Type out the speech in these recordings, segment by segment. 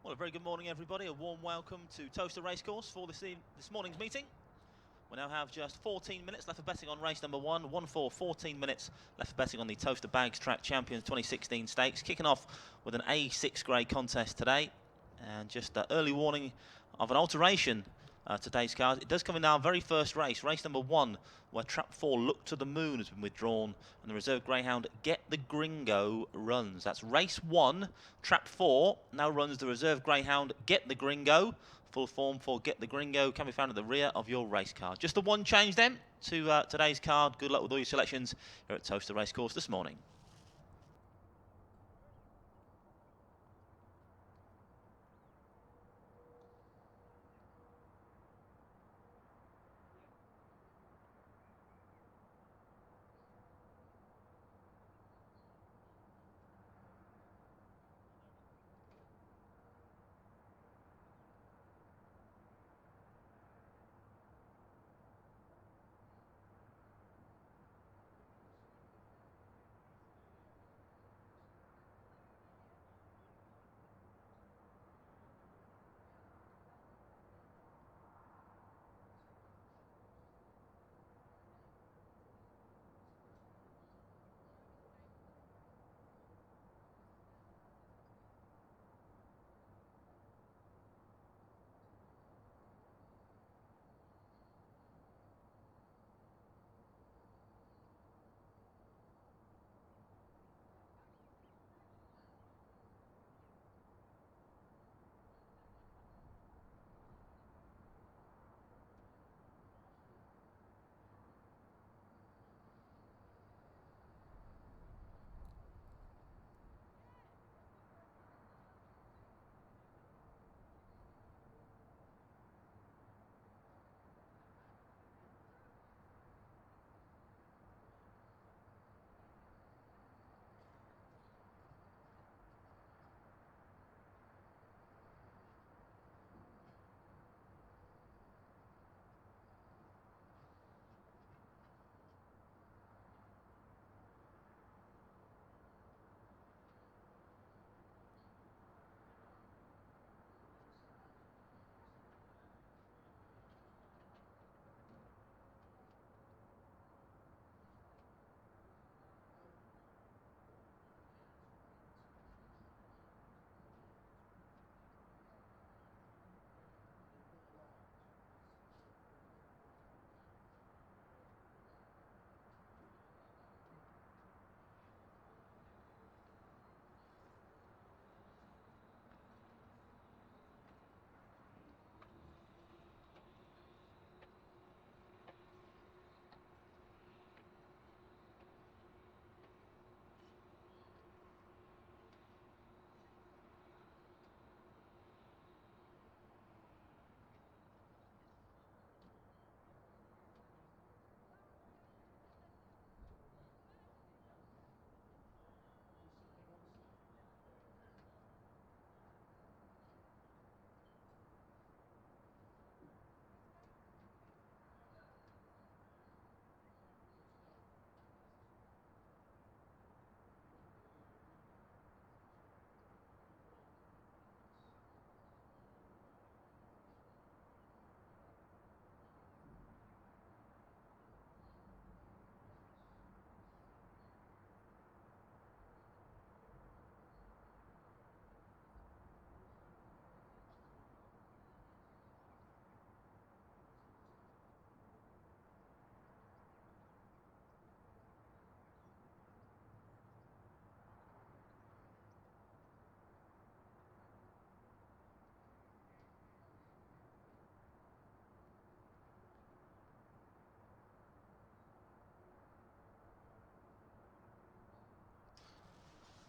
Well, a very good morning, everybody. A warm welcome to Towcester Racecourse for this morning's meeting. We now have just 14 minutes left for betting on race number 1. 14 minutes left for betting on the Towcester Bags Track Champions 2016 Stakes. Kicking off with an A6 grade contest today. And just early warning of an alteration today's card. It does come in our very first race, race number 1, where Trap 4 Look to the Moon has been withdrawn, and the reserve greyhound Get the Gringo runs. That's race 1, Trap 4 now runs the reserve greyhound Get the Gringo. Full form for Get the Gringo can be found at the rear of your race card. Just the one change then to today's card. Good luck with all your selections here at Towcester Racecourse this morning.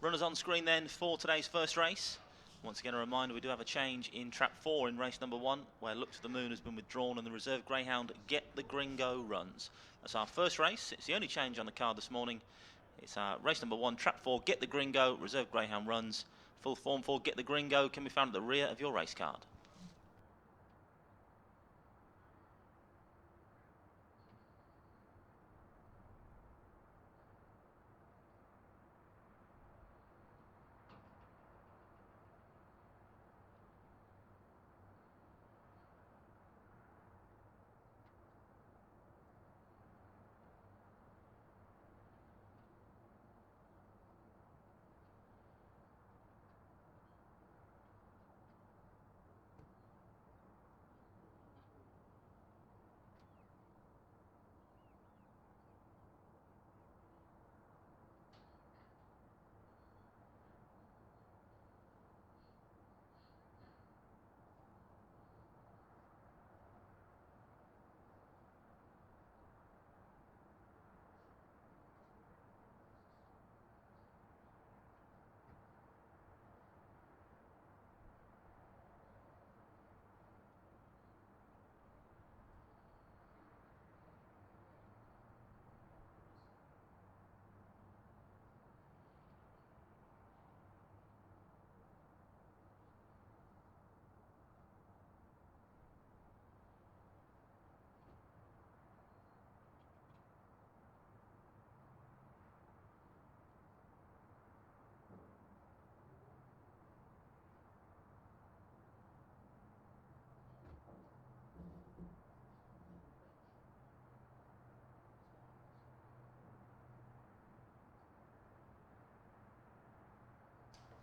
Runners on screen then for today's first race. Once again, a reminder, we do have a change in Trap 4 in race number 1, where Look to the Moon has been withdrawn and the reserve greyhound Get the Gringo runs. That's our first race. It's the only change on the card this morning. It's race number 1, Trap 4, Get the Gringo, reserve greyhound runs. Full form for Get the Gringo can be found at the rear of your race card.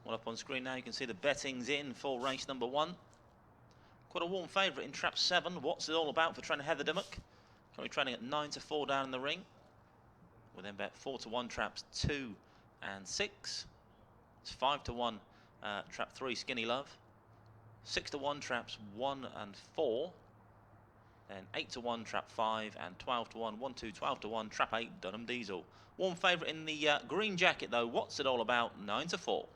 Well, up on screen now you can see the betting's in for race number 1. Quite a warm favourite in trap 7. What's it all about for trainer Heather Dimmock? Currently training at 9-4 down in the ring. We'll then bet 4-1 traps 2 and 6. It's 5-1 trap 3 Skinny Love. 6-1 traps 1 and 4. Then 8-1 trap 5 and 12-1, 1-2, 12-1 trap 8 Dunham Diesel. Warm favourite in the green jacket though. What's it all about? 9-4.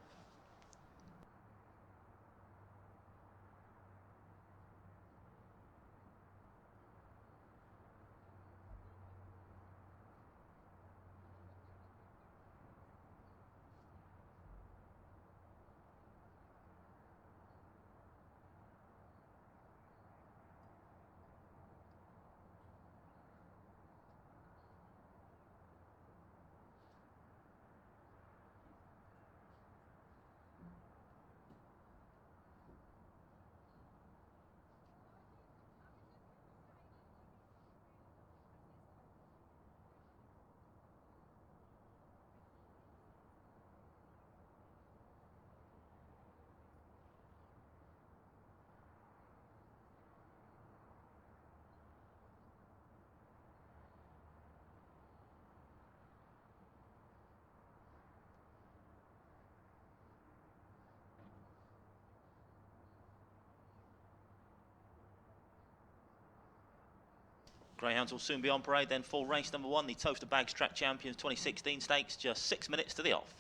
Greyhounds will soon be on parade then for race number 1, the Towcester Bags Track Champions 2016 Stakes, just 6 minutes to the off.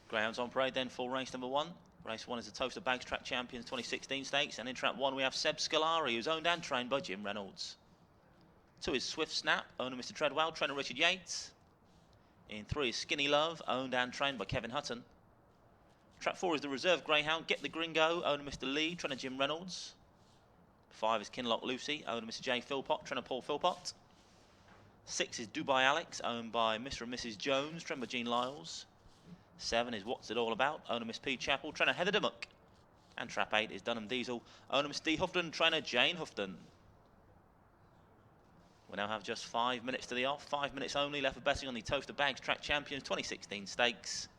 Greyhounds on parade then for race number 1. Race 1 is the Towcester Bags Track Champions 2016 Stakes, and in trap 1 we have Seb Scolari, who's owned and trained by Jim Reynolds. 2 is Swift Snap, owner Mr. Treadwell, trainer Richard Yates. In 3 is Skinny Love, owned and trained by Kevin Hutton. Trap 4 is the reserve Greyhound, Get the Gringo, owner Mr. Lee, trainer Jim Reynolds. 5 is Kinlock Lucy, owner Mr. J. Philpott, trainer Paul Philpott. 6 is Dubai Alex, owned by Mr. and Mrs. Jones, trained by Jean Lyles. 7 is What's It All About, owner Miss P. Chappell, trainer Heather Dimmock. And trap 8 is Dunham Diesel, owner Miss D. Houghton, trainer Jane Houghton. We now have just 5 minutes to the off, 5 minutes only left for betting on the Towcester Bags Track Champions 2016 Stakes.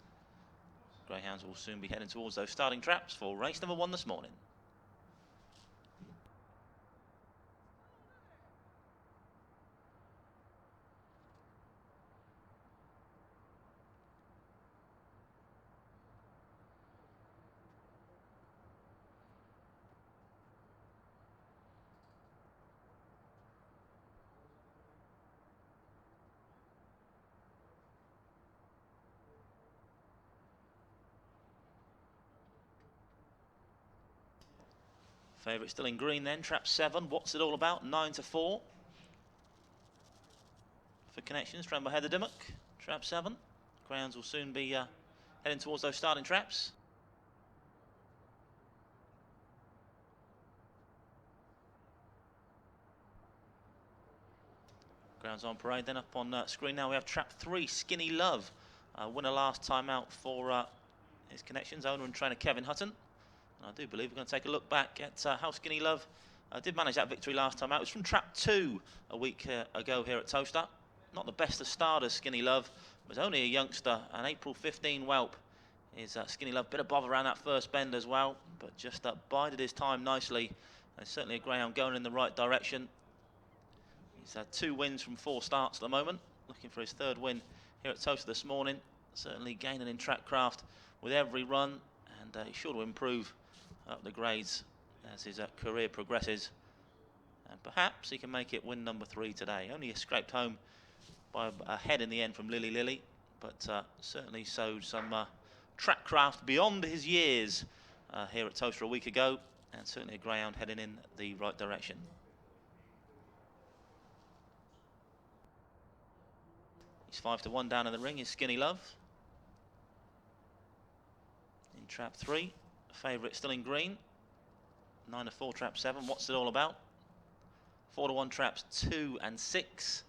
Greyhounds will soon be heading towards those starting traps for race number 1 this morning. Favourite still in green then, trap 7. What's It All About? 9-4. For connections, trained by Heather Dimmock. Trap 7. Greyhounds will soon be heading towards those starting traps. Greyhounds on parade then. Up on screen now we have trap 3, Skinny Love. Winner last time out for his connections, owner and trainer Kevin Hutton. I do believe we're going to take a look back at how Skinny Love did manage that victory last time out. It was from trap 2 a week ago here at Towcester. Not the best of starters, Skinny Love. Was only a youngster, an April 15 whelp. Is Skinny Love, bit of bother around that first bend as well, but just bided his time nicely. And certainly a greyhound going in the right direction. He's had 2 wins from 4 starts at the moment. Looking for his 3rd win here at Towcester this morning. Certainly gaining in track craft with every run, and he's sure to improve up the grades as his career progresses, and perhaps he can make it win number 3 today. Only scraped home by a head in the end from Lily, but certainly showed some track craft beyond his years here at Towcester a week ago, and certainly a greyhound heading in the right direction. He's 5-1 down in the ring, is Skinny Love. In trap 3, favourite still in green, 9 to 4 trap 7. What's it all about? 4 to 1 traps 2 and 6.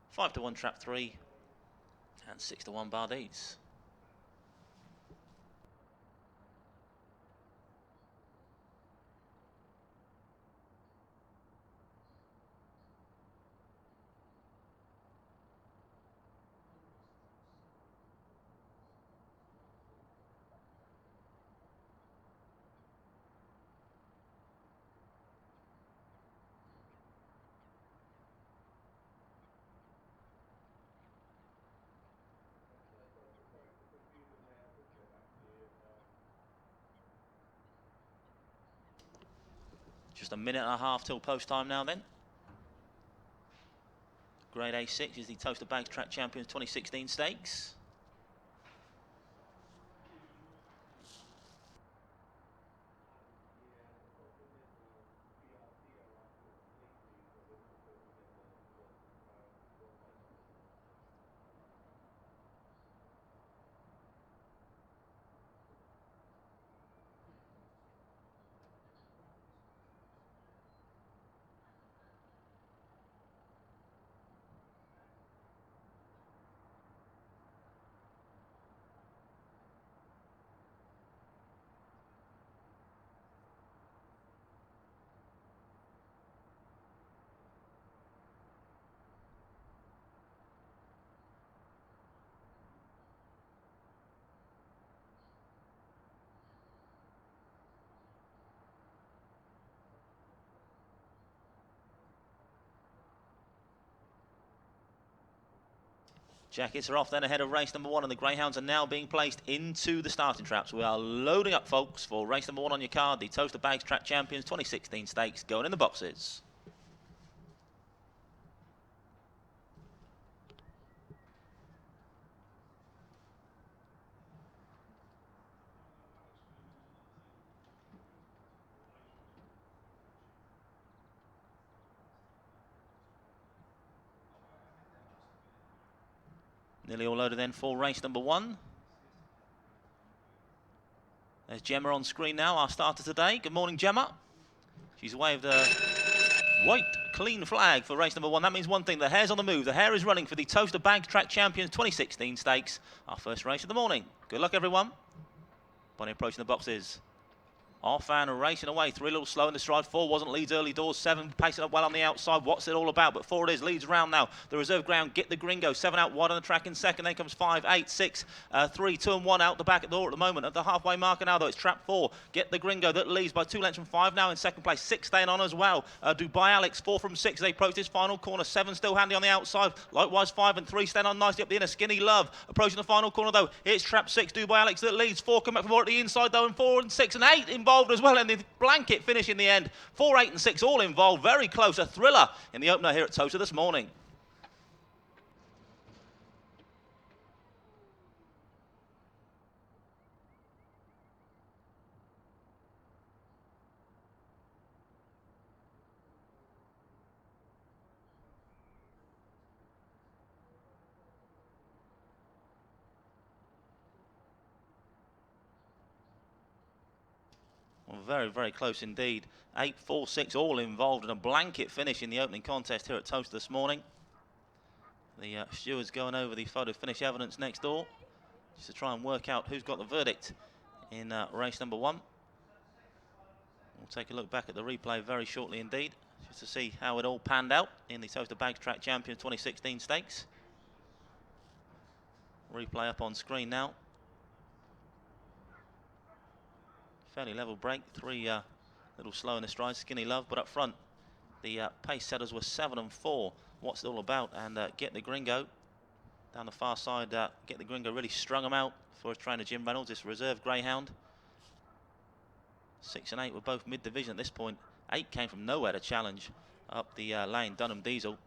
5 to 1 trap 3. And 6 to 1 bar these. Just a minute and a half till post time now then. Grade A6 is the Towcester Bags Track Champions 2016 Stakes. Jackets are off then ahead of race number 1, and the greyhounds are now being placed into the starting traps. We are loading up, folks, for race number 1 on your card, the Towcester Bags Track Champions 2016 Stakes, going in the boxes. Nearly all loaded then for race number 1. There's Gemma on screen now, our starter today. Good morning, Gemma. She's waved a white, clean flag for race number 1. That means one thing, the hare's on the move. The hare is running for the Towcester Bags Track Champions 2016 Stakes, our first race of the morning. Good luck, everyone. Bonnie approaching the boxes. Off and racing away. 3 a little slow in the stride. 4 wasn't, leads early doors. 7 pacing up well on the outside. What's it all about? But 4 it is. Leads round now. The reserve ground, Get the Gringo. 7 out wide on the track in second. Then comes 5, 8, 6, 3, 2 and 1 out the back at the door at the moment. At the halfway marker now, though, it's trap 4. Get the Gringo that leads by 2 lengths from 5 now in second place. 6 staying on as well. Dubai Alex, 4 from 6. They approach this final corner. 7 still handy on the outside. Likewise, 5 and 3 staying on nicely up the inner. Skinny Love approaching the final corner, though. It's trap 6. Dubai Alex that leads. 4 come back from 4 at the inside, though. And 4 and 6 and 8 involved as well in the blanket finish in the end. 4, 8 and 6 all involved. Very close. A thriller in the opener here at Towcester this morning. Well, very, very close indeed. 8, 4, 6 all involved in a blanket finish in the opening contest here at Towcester this morning. The stewards going over the photo finish evidence next door just to try and work out who's got the verdict in race number 1. We'll take a look back at the replay very shortly indeed, just to see how it all panned out in the Towcester Bags Track Champions 2016 Stakes. Replay up on screen now. Fairly level break, 3 little slow in the stride, Skinny Love, but up front the pace setters were 7 and 4. What's it all about? And Get the Gringo down the far side. Get the Gringo really strung them out for his trainer Jim Reynolds, this reserve greyhound. 6 and 8 were both mid-division at this point. 8 came from nowhere to challenge up the lane, Dunham Diesel.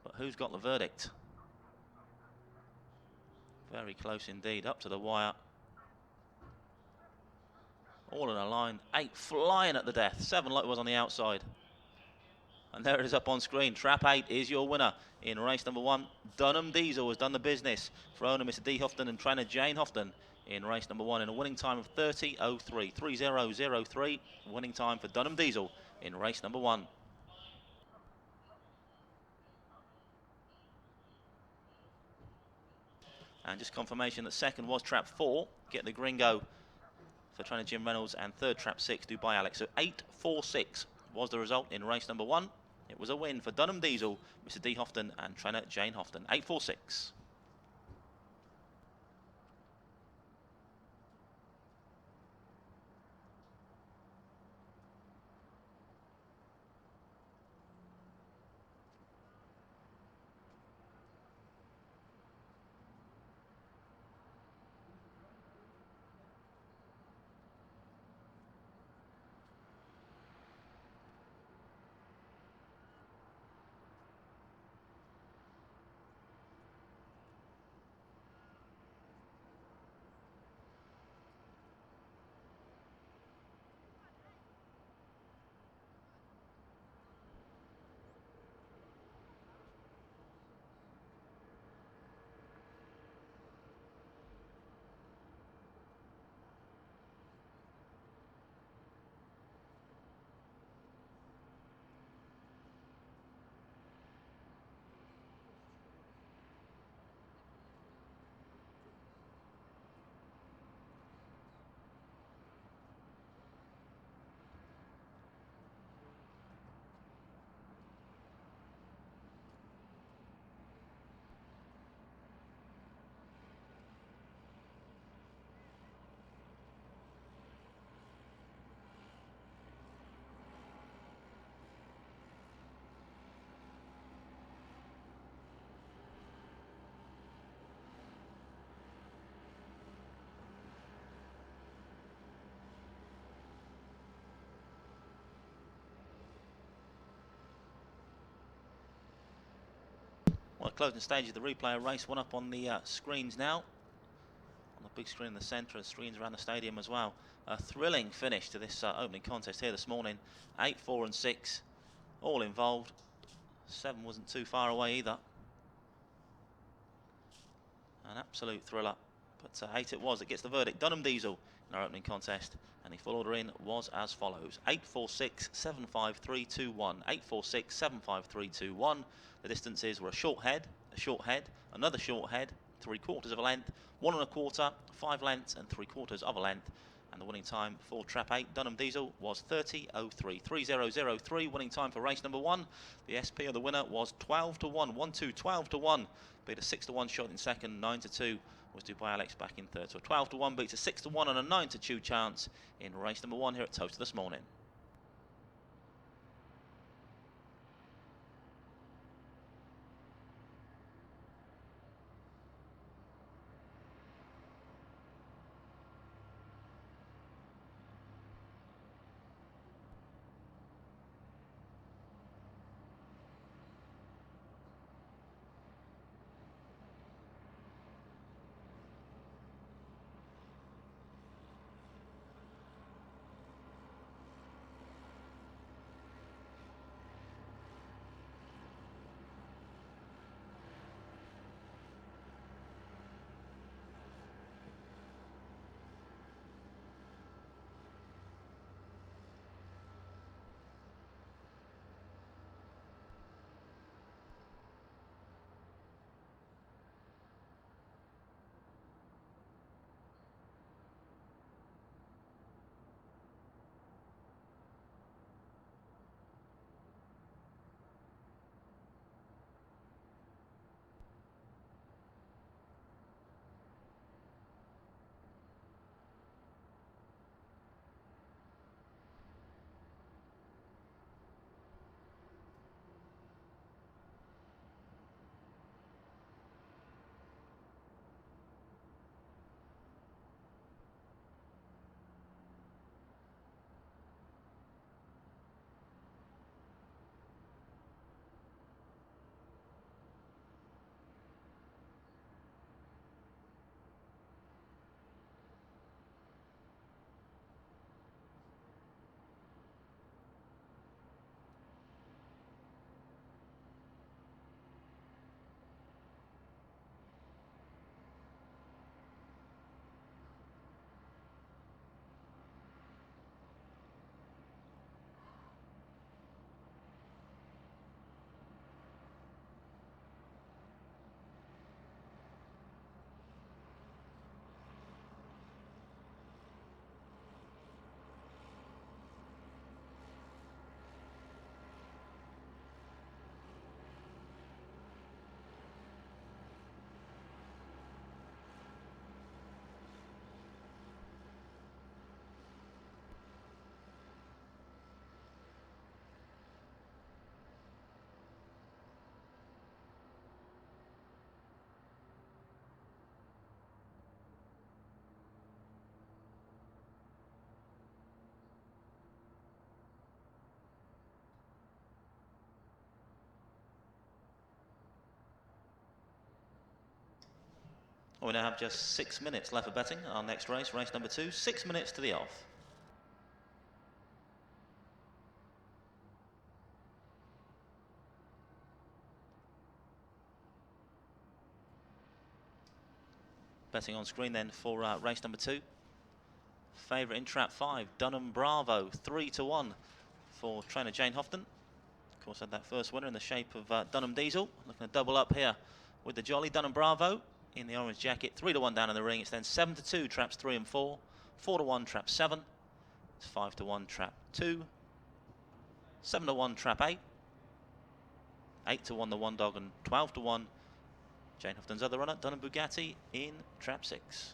But who's got the verdict? Very close indeed, up to the wire. All in a line. 8 flying at the death. 7 like it was on the outside. And there it is up on screen. Trap 8 is your winner in race number 1. Dunham Diesel has done the business for owner Mr. D. Houghton and trainer Jane Houghton in race number 1 in a winning time of 30.03. 30.03, winning time for Dunham Diesel in race number 1. And just confirmation that second was trap 4, Get the Gringo for trainer Jim Reynolds, and third trap 6, Dubai Alex. So 8.46 was the result in race number 1. It was a win for Dunham Diesel, Mr. D. Houghton and trainer Jane Houghton. 8.46. Well, closing stage of the replay of race 1 up on the screens now. On the big screen in the centre, and screens around the stadium as well. A thrilling finish to this opening contest here this morning. 8, 4 and 6, all involved. 7 wasn't too far away either. An absolute thriller. But 8 it was that gets the verdict. Dunham Diesel in our opening contest. And the full order in was as follows: 8, 4, 6, 7, 5, 3, 2, 1. 8, 4, 6, 7, 5, 3, 2, 1. The distances were a short head, another short head, 3/4 of a length, 1 1/4, 5 lengths and 3/4 of a length. And the winning time for trap 8, Dunham Diesel, was 30.03. 30.03, winning time for race number 1. The SP of the winner was 12 to 1. 1-2, 12 to 1. Beat a 6 to 1 shot in second. 9 to 2 was Dubai Alex back in third. So 12 to 1 beats a 6 to 1 and a 9 to 2 chance in race number 1 here at Towcester this morning. Well, we now have just 6 minutes left for betting. Our next race, race number 2, 6 minutes to the off. Betting on screen then for race number 2. Favourite in trap 5, Dunham Bravo, 3-1 for trainer Jane Houghton. Of course, had that first winner in the shape of Dunham Diesel. Looking to double up here with the Jolly. Dunham Bravo in the orange jacket, 3-1 down in the ring. It's then 7-2 traps 3 and 4, 4-1 trap 7, it's 5-1 trap 2, 7-1 trap 8, 8-1 the one dog, and 12-1 Jane Houghton's other runner, Dunham Bugatti, in trap 6.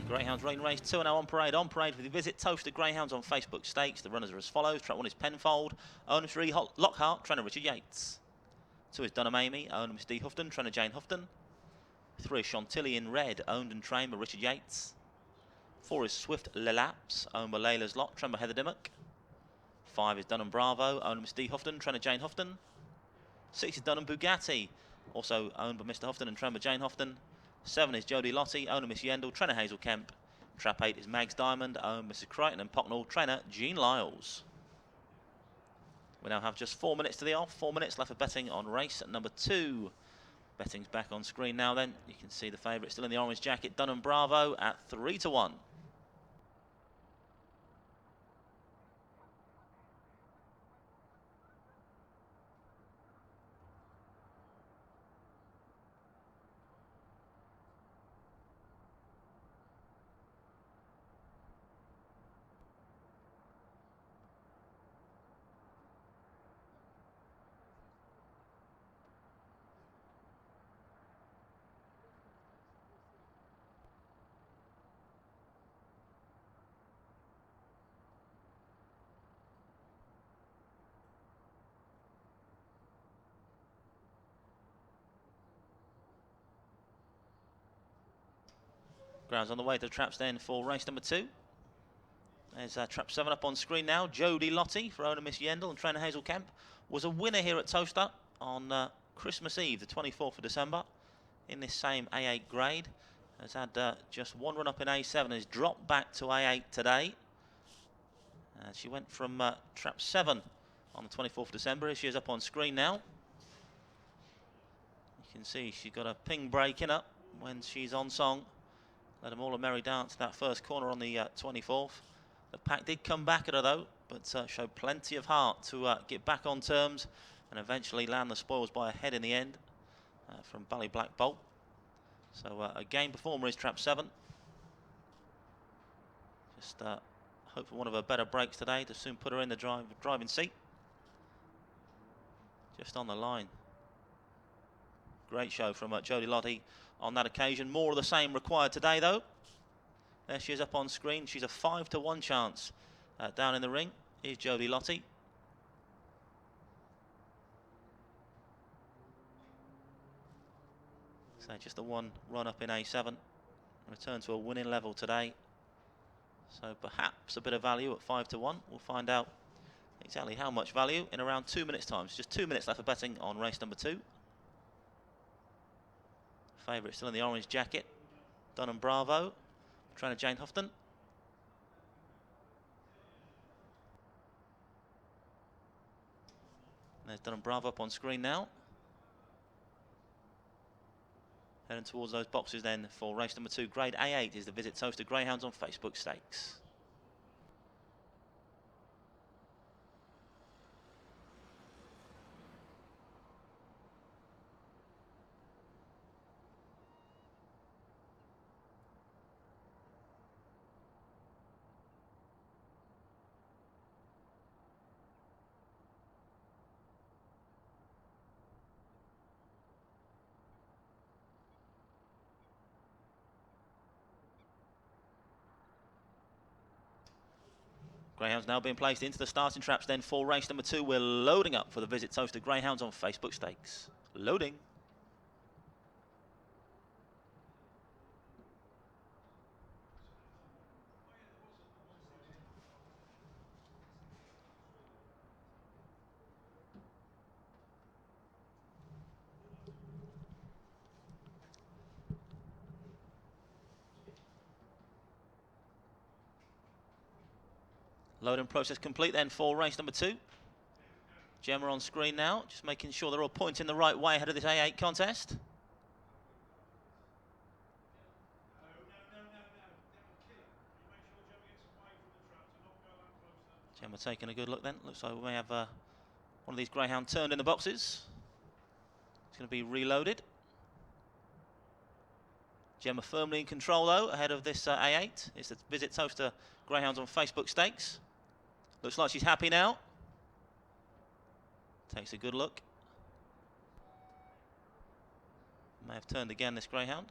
Greyhounds Rain Race 2 are now on parade. On parade with the Visit Towcester Greyhounds on Facebook Stakes. The runners are as follows. Track 1 is Penfold, owner 3 Lockhart, trainer Richard Yates. 2 is Dunham Amy, owner Miss D. Houghton, trainer Jane Houghton. 3 is Chantilly in Red, owned and trained by Richard Yates. 4 is Swift Lelapse, owned by Layla's Lot, trained by Heather Dimmock. 5 is Dunham Bravo, owner Miss D. Houghton, trainer Jane Houghton. 6 is Dunham Bugatti, also owned by Mr. Houghton and trained by Jane Houghton. 7 is Jodie Lottie, owner Miss Yendall, trainer Hazel Kemp. Trap 8 is Mags Diamond, owned Mrs. Crichton and Pocknell, trainer Jean Lyles. We now have just 4 minutes to the off, 4 minutes left for betting on race number 2. Betting's back on screen now then. You can see the favourite still in the orange jacket, Dunham Bravo, at 3-1. Grounds on the way to the traps then for race number 2. There's trap 7 up on screen now. Jodie Lottie for owner Miss Yendall and trainer Hazel Kemp was a winner here at Towcester on Christmas Eve, the 24th of December, in this same A8 grade. Has had just one run up in A7, has dropped back to A8 today. She went from trap 7 on the 24th of December. Here she is up on screen now. You can see she's got a ping break in her when she's on song. Let them all a merry dance that first corner on the 24th. The pack did come back at her though, but showed plenty of heart to get back on terms and eventually land the spoils by a head in the end from Ballyblack Bolt. So a game performer is trap 7. Just hope for one of her better breaks today to soon put her in the driving seat. Just on the line. Great show from Jodie Lottie on that occasion. More of the same required today though. There she is up on screen. She's a 5-1 chance down in the ring. Here's Jodie Lottie. So just the one run up in A7. Return to a winning level today. So perhaps a bit of value at 5 to 1. We'll find out exactly how much value in around 2 minutes' time. It's just 2 minutes left for betting on race number 2. Favourite still in the orange jacket. Dun and Bravo. Trainer Jane Houghton. There's Dun and Bravo up on screen now. Heading towards those boxes then for race number 2. Grade A8 is the Visit Towcester Greyhounds on Facebook Stakes. Greyhounds now being placed into the starting traps then for race number 2. We're loading up for the Visit Towcester Greyhounds on Facebook Stakes. Loading. Loading process complete then for race number 2. Gemma on screen now, just making sure they're all pointing the right way ahead of this A8 contest. Gemma taking a good look then. Looks like we may have one of these greyhound turned in the boxes. It's going to be reloaded. Gemma firmly in control though ahead of this A8. It's the Visit Towcester Greyhounds on Facebook Stakes. Looks like she's happy now. Takes a good look. May have turned again, this greyhound.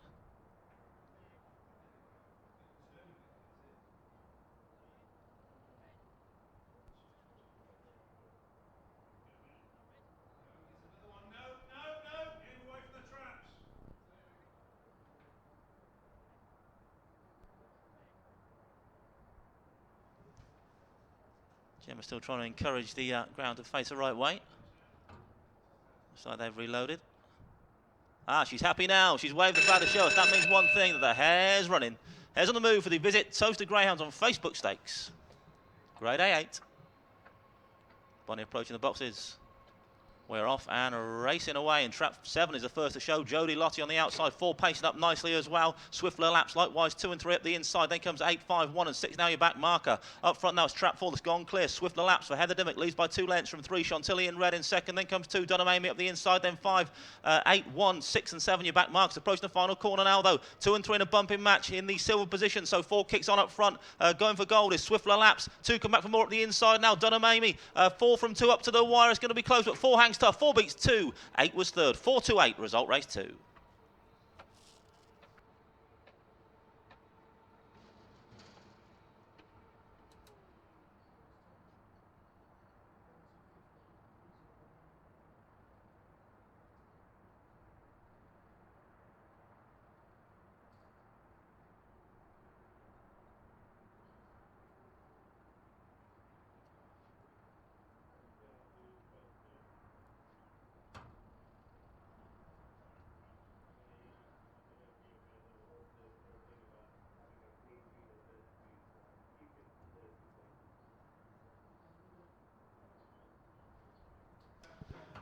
Gemma's still trying to encourage the ground to face the right way. Looks like they've reloaded. Ah, she's happy now. She's waved the flag to show us. That means one thing, that the hare's running. Hare's on the move for the Visit Towcester Greyhounds on Facebook Stakes. Grade A8. Bonnie approaching the boxes. We're off and racing away, and trap 7 is the first to show. Jodie Lottie on the outside, 4 pacing up nicely as well. Swift Laps likewise, 2 and 3 up the inside. Then comes 8, 5, 1 and 6. Now your back marker. Up front now it's trap 4 that's gone clear. Swift Laps for Heather Dimmock, leads by 2 lengths from 3. Chantilly in red in second. Then comes 2, Dunham Amy up the inside. Then 5, 8, 1, 6 and 7 your back markers. Approaching the final corner now though. 2 and 3 in a bumping match in the silver position. So 4 kicks on up front. Going for gold is Swift Laps. 2 come back for more up the inside now. Dunham Amy. 4 from 2 up to the wire. It's going to be close, but 4 hangs tough. 4 beats 2. 8 was third. 4-2-8, result race 2.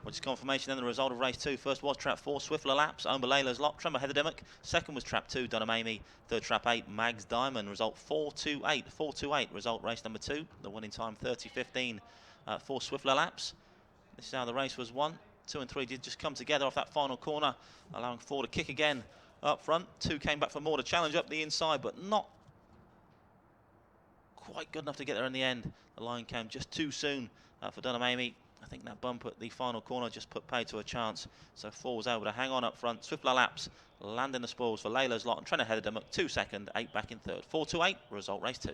Which is confirmation then the result of race 2. First was trap 4, Swift Laps, owned by Layla's Lot, Tremor Heather Dimmock. Second was trap 2, Dunham Amy. Third trap 8, Mags Diamond. Result 4-2-8. 4-2-8, result race number 2. The winning time 30-15 for Swift Laps. This is how the race was won. 2 and 3 did just come together off that final corner, allowing 4 to kick again up front. 2 came back for more to challenge up the inside, but not quite good enough to get there in the end. The line came just too soon for Dunham Amy. I think that bump at the final corner just put pay to a chance. So 4 was able to hang on up front. Swift Laps landing the spoils for Layla's Lot and Trenna Heather Dimmock 2 second, 8 back in third. 4-2-8, result race 2.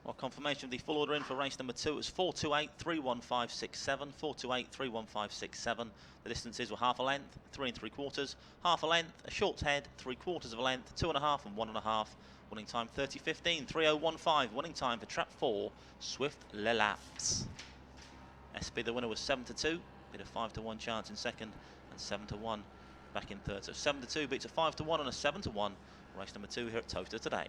Well, confirmation of the full order in for race number 2. It was 428, 31567, 428, 31567. The distances were half a length, 3 3/4, half a length, a short head, 3/4 of a length, 2.5 and 1.5. Winning time 30:15, 30:15. Winning time for trap 4, Swift Lelaps. SB, the winner was 7-2, beat a 5-1 chance in second, and 7-1 back in third. So 7-2 beats a 5-1 and a 7-1. Race number 2 here at Towcester today.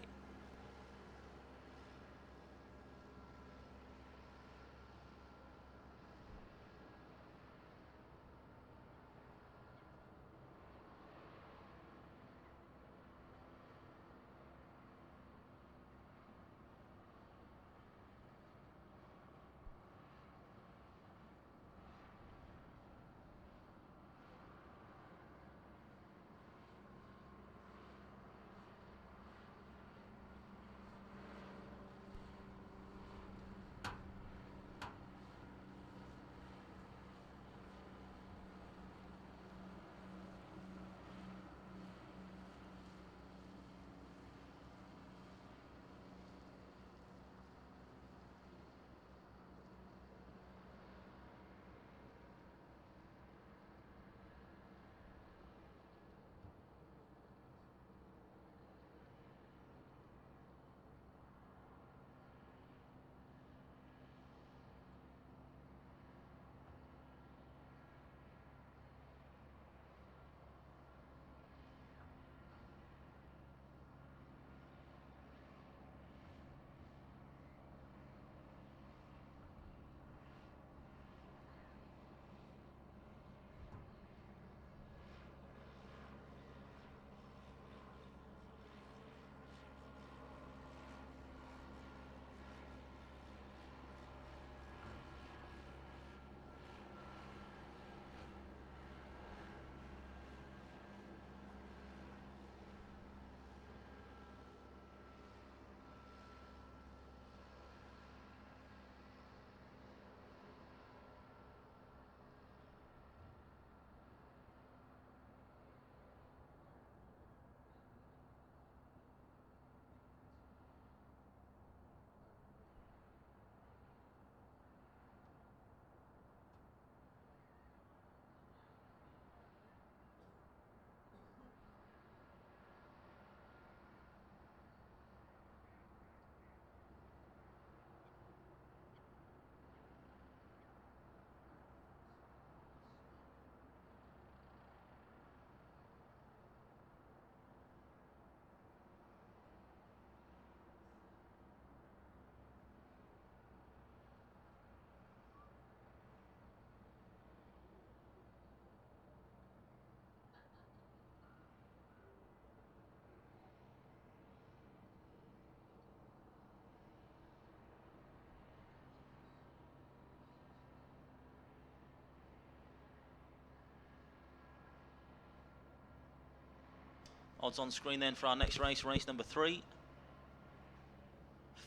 Odds on screen then for our next race, race number 3.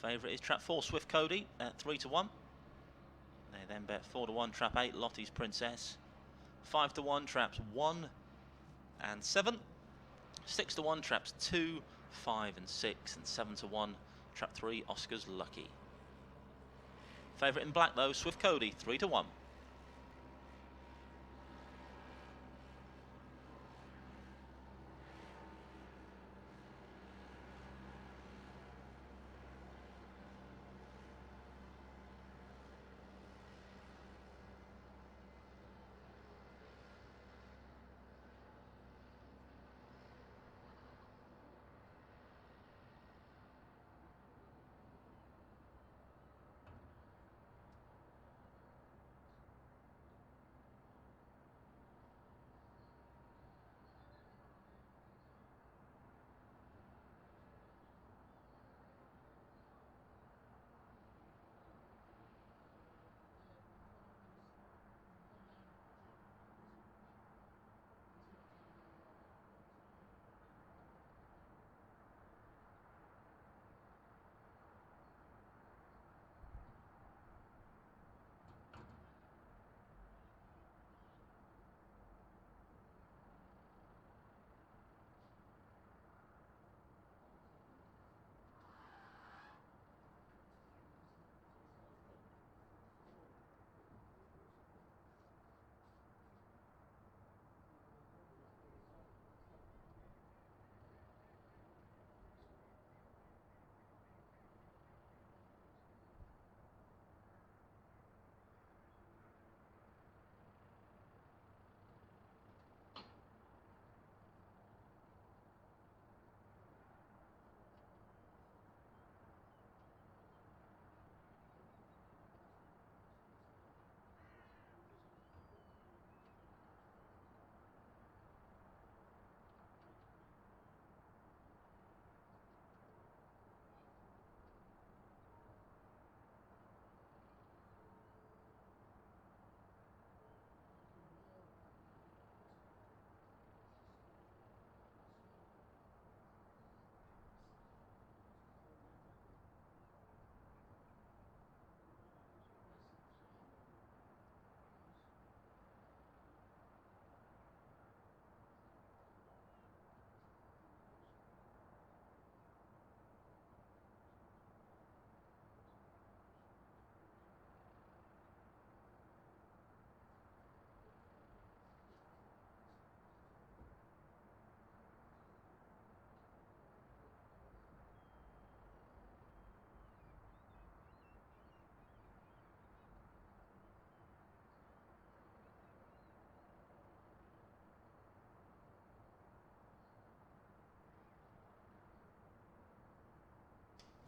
Favourite is trap 4, Swift Cody at 3-1. They then bet 4-1, trap 8, Lottie's Princess. 5-1, traps 1 and 7. 6-1, traps 2, 5 and 6. And 7-1, trap 3, Oscar's Lucky. Favourite in black though, Swift Cody, 3-1.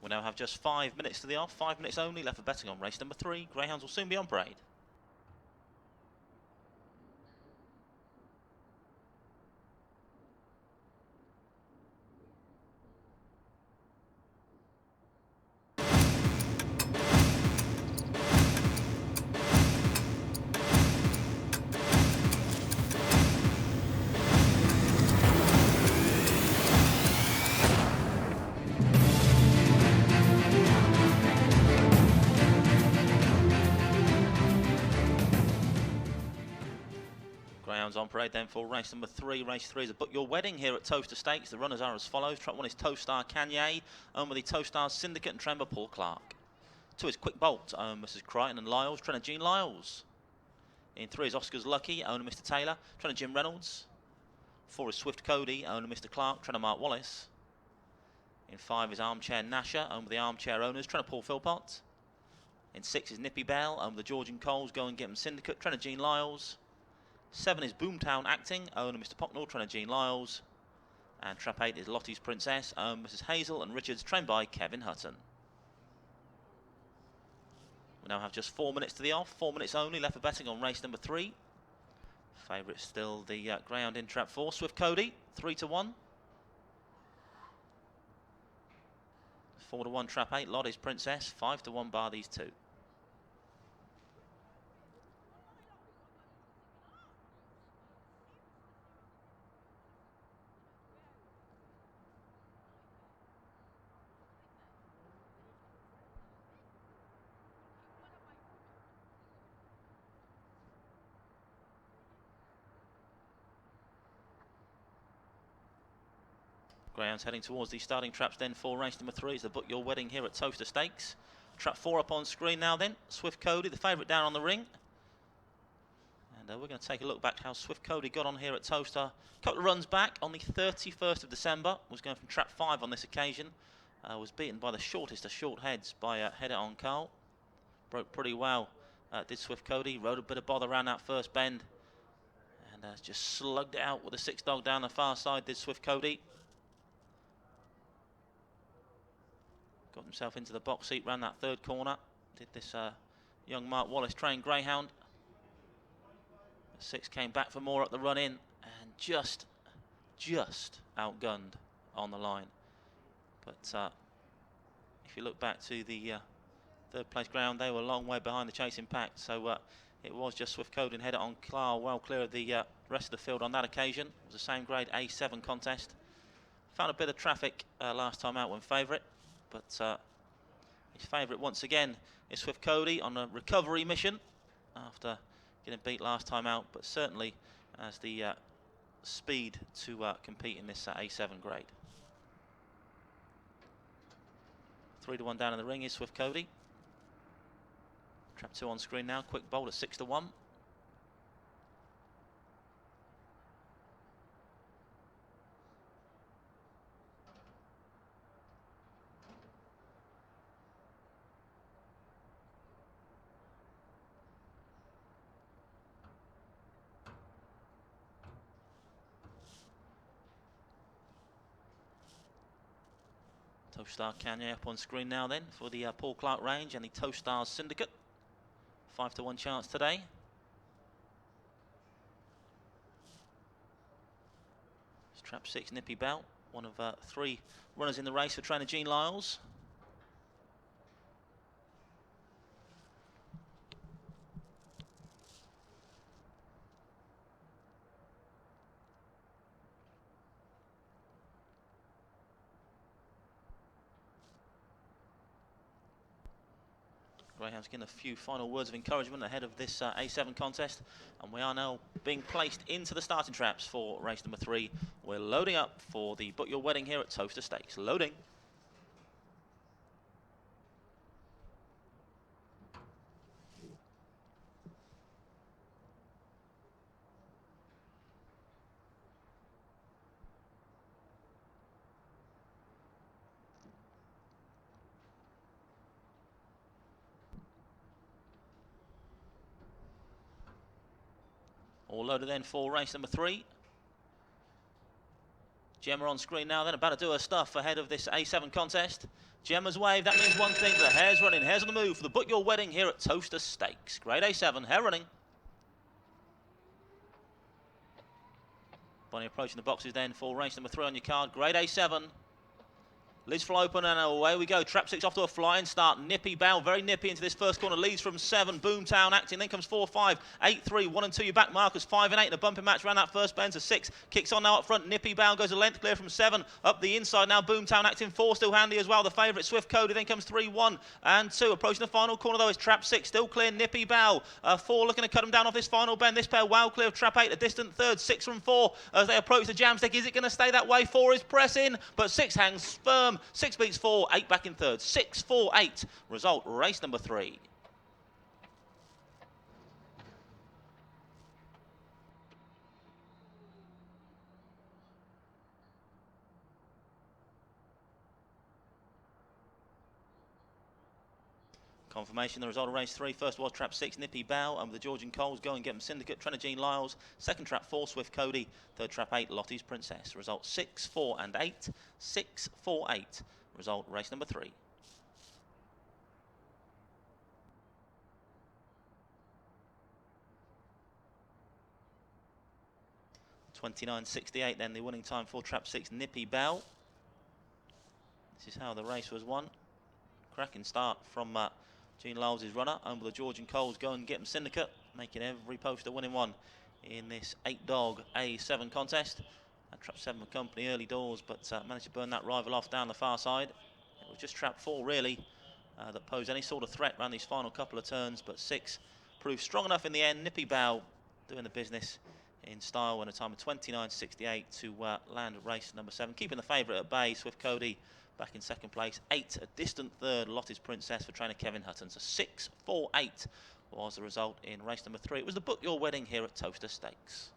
We now have just 5 minutes to the off, 5 minutes only left for betting on race number 3. Greyhounds will soon be on parade. Greyhounds on parade then for race number 3. Race 3 is a Book Your Wedding here at Towcester Stakes. The runners are as follows. Track 1 is Towstar Cagnier, owned by the Towstar Syndicate and trained by Paul Clark. 2 is Quick Bolt, owned by Mrs. Crichton and Lyles, trainer Jean Lyles. In 3 is Oscar's Lucky, owner Mr. Taylor, trainer Jim Reynolds. 4 is Swift Cody, owner Mr. Clark, trainer Mark Wallace. In 5 is Armchair Nasher, owned by the Armchair owners, trainer Paul Philpott. In 6 is Nippy Bell, owned by the Georgian Coles, Go and Get 'em Syndicate, trainer Jean Lyles. 7 is Boomtown Acting, owner Mr. Pocknell, trainer Jean Lyles. And trap 8 is Lottie's Princess, owned Mrs. Hazel and Richards, trained by Kevin Hutton. We now have just 4 minutes to the off, 4 minutes only left for betting on race number 3. Favourite still the Greyhound in trap 4, Swift Cody, 3 to 1. 4 to 1 trap 8, Lottie's Princess, 5 to 1 bar these 2. Greyhounds heading towards the starting traps then for race number 3. It's the Book Your Wedding here at Towcester Stakes. Trap 4 up on screen now then. Swift Cody, the favourite down on the ring. And we're going to take a look back how Swift Cody got on here at Towcester. A couple of runs back on the 31st of December. Was going from trap 5 on this occasion. Was beaten by the shortest of short heads by Header on Carl. Broke pretty well, did Swift Cody. Rode a bit of bother around that first bend. And just slugged it out with a 6 dog down the far side, did Swift Cody. Got himself into the box seat, ran that third corner. Did this young Mark Wallace trained greyhound. The 6 came back for more at the run in and just outgunned on the line. But if you look back to the third place ground, they were a long way behind the chasing pack. So it was just Swift Cody and Header on Clark, well clear of the rest of the field on that occasion. It was the same grade A7 contest. Found a bit of traffic last time out when favourite. But his favourite once again is Swift Cody on a recovery mission after getting beat last time out, but certainly has the speed to compete in this A7 grade. 3 to 1 down in the ring is Swift Cody. Trap 2 on screen now. Quick Bolt at 6 to 1. Towstar Cagnier up on screen now then for the Paul Clark range and the Towstar Syndicate. 5 to 1 chance today. It's trap 6 Nippy Bell, one of 3 runners in the race for trainer Jean Lyles. Greyhounds getting a few final words of encouragement ahead of this A7 contest, and we are now being placed into the starting traps for race number 3. We're loading up for the Book Your Wedding here at Towcester Stakes. Loading. All loaded then for race number 3. Gemma on screen now, then about to do her stuff ahead of this A7 contest. Gemma's wave, that means one thing, the hare's running. Hare's on the move for the Book Your Wedding here at Towcester Stakes. Grade A7, hare running. Bonnie approaching the boxes then for race number 3 on your card. Grade A7. Lids fly open and away we go. Trap 6 off to a flying start. Nippy Bow, very nippy into this first corner. Leads from 7. Boomtown acting. Then comes 4, 5, 8, 3, 1 and 2. Your back markers 5 and 8 in a bumping match around that first bend to 6. Kicks on now up front. Nippy Bow goes a length clear from 7. Up the inside now. Boomtown acting 4 still handy as well. The favourite Swift Cody. Then comes 3, 1 and 2. Approaching the final corner though is Trap 6 still clear. Nippy Bow 4 looking to cut him down off this final bend. This pair well clear of Trap 8 a distant third. 6 from 4 as they approach the jam stick. Is it going to stay that way? 4 is pressing but 6 hangs firm. 6 beats 4. 8 back in third. 6, 4, 8. Result, race number 3. Confirmation, the result of race 3. First was Trap 6, Nippy Bow, and with the Georgian Coles, Go and Get 'em Syndicate, Trenagene Lyles. Second Trap 4, Swift Cody. Third Trap 8, Lottie's Princess. Result 6, 4 and 8. 6, 4, 8. Result, race number 3. 29.68 then the winning time for Trap 6, Nippy Bow. This is how the race was won. Cracking start from Gene Lyles' runner. Over the Georgian Coles, Go and Get 'em Syndicate, making every poster winning one in this 8-dog A7 contest. And Trap 7 with company early doors, but managed to burn that rival off down the far side. It was just Trap 4 really that posed any sort of threat around these final couple of turns, but 6 proved strong enough in the end. Nippy Bow doing the business in style and a time of 29.68 to land race number 7, keeping the favourite at bay. Swift Cody back in second place. 8 a distant third. Lottie's Princess for trainer Kevin Hutton. So 6, 4, 8 was the result in race number 3. It was the Book Your Wedding here at Towcester Stakes.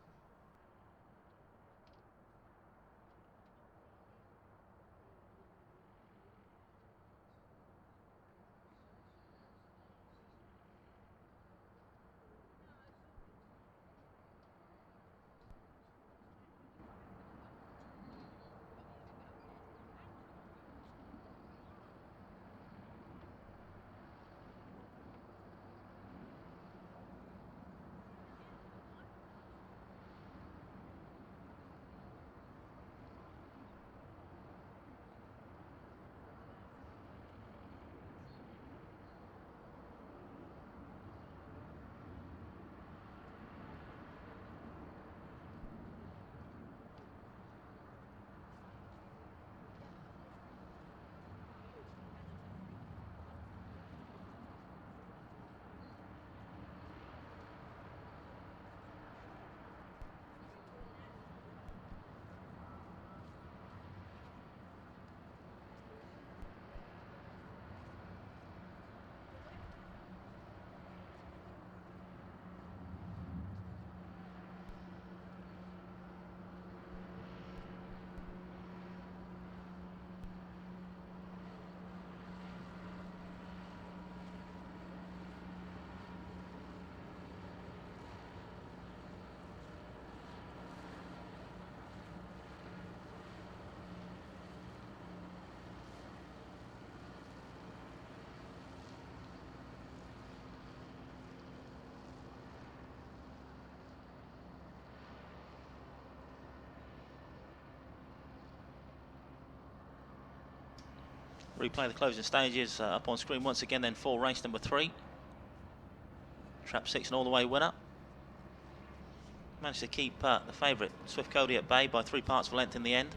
Replay the closing stages up on screen once again then for race number 3. Trap 6 an all the way winner. Managed to keep the favourite Swift Cody at bay by 3 parts of length in the end.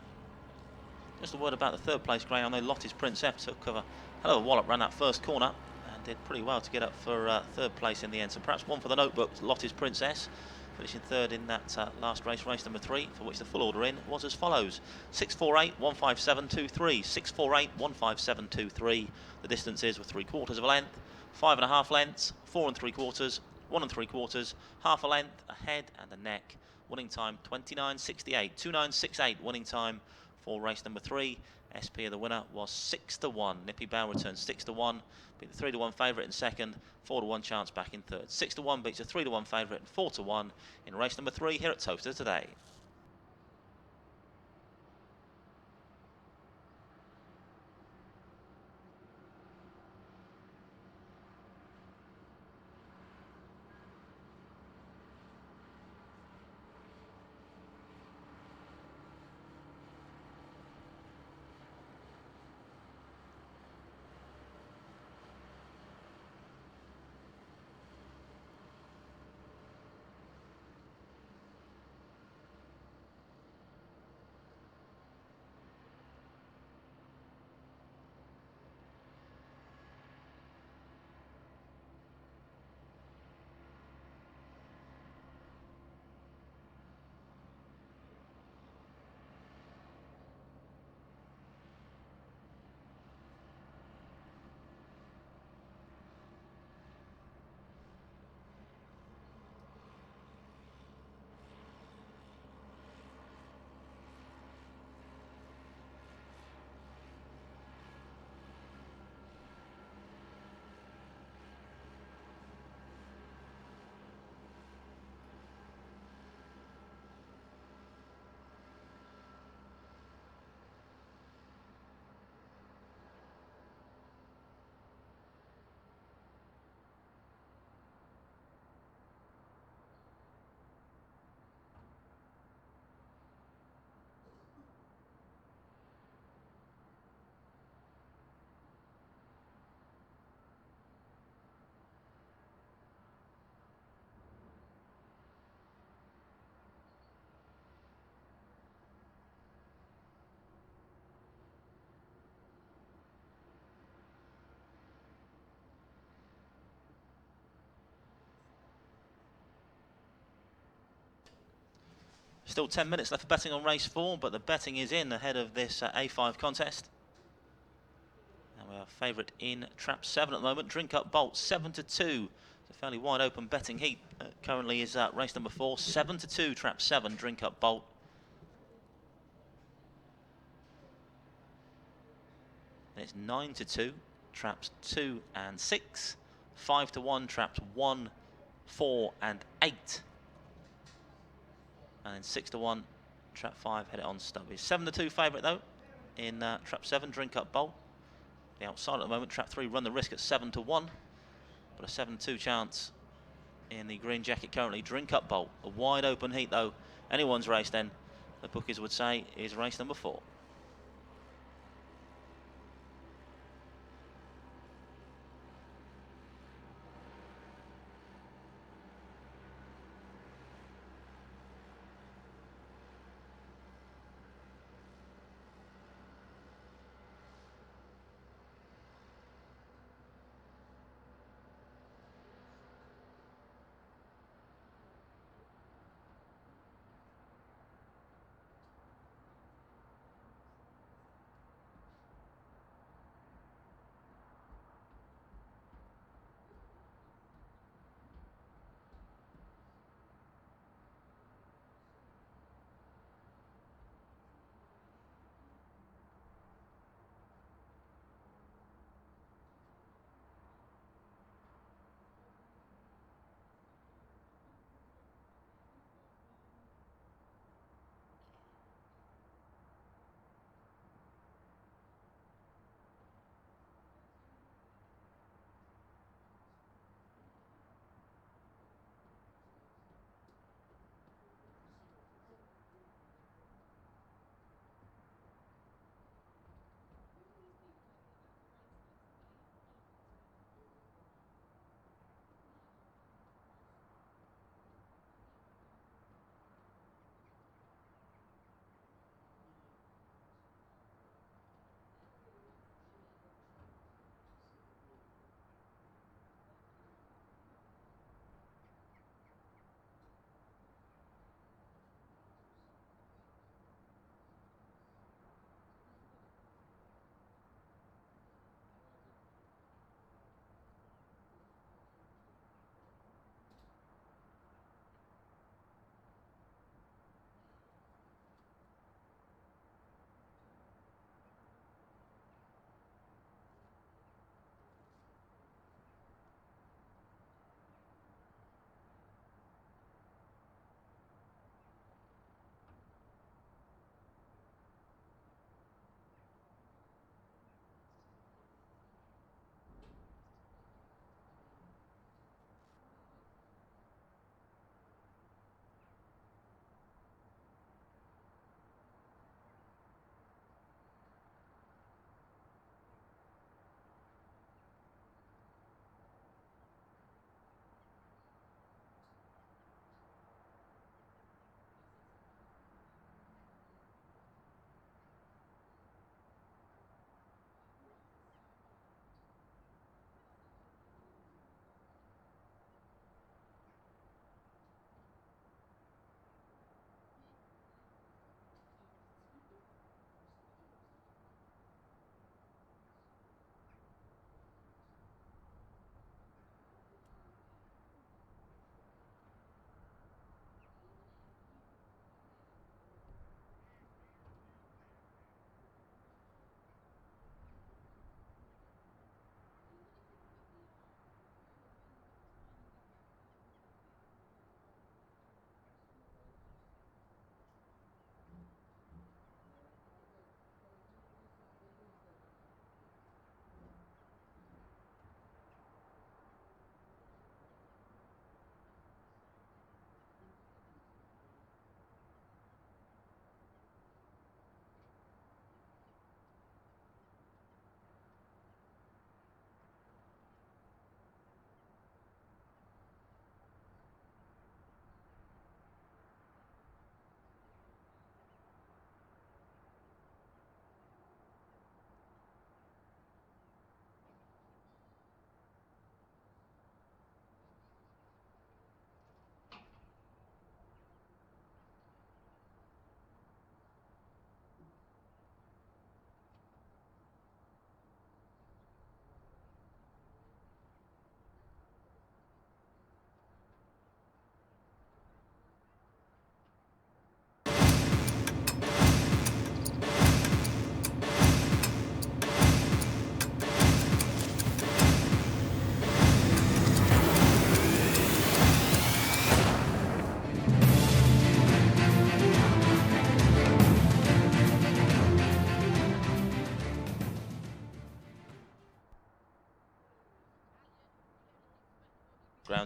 Just a word about the third place grey. I know Lottie's Princess took a hell of a wallop, ran that first corner and did pretty well to get up for third place in the end. So perhaps one for the notebook, Lottie's Princess, finishing third in that last race, race number 3, for which the full order in was as follows: 648, 15723, 648, 15723. The distances were 3/4 of a length, 5.5 lengths, 4 3/4, 1 3/4, half a length, a head and a neck. Winning time 29.68, 29.68 winning time for race number 3. SP of the winner was 6-1. Nippy Bow returns 6-1, beat the 3-1 favourite in second, 4-1 chance back in third. 6-1 beats a 3-1 favourite, and 4-1 in race number 3 here at Towcester today. Still 10 minutes left for betting on race 4, but the betting is in ahead of this A5 contest. And we are favourite in trap 7 at the moment. Drink Up Bolt 7-2. It's a fairly wide open betting heat. Currently is race number 4, 7-2 trap 7. Drink Up Bolt. And it's 9-2 traps 2 and 6. 5-1 traps 1, 4 and 8. And 6-1 trap 5 head it on stub. Is 7-2 favourite though in trap 7. Drink Up Bolt. The outside at the moment, trap 3 run the risk at 7-1, but a 7-2 chance in the green jacket currently. Drink Up Bolt, a wide open heat though. Anyone's race then, the bookies would say, is race number 4.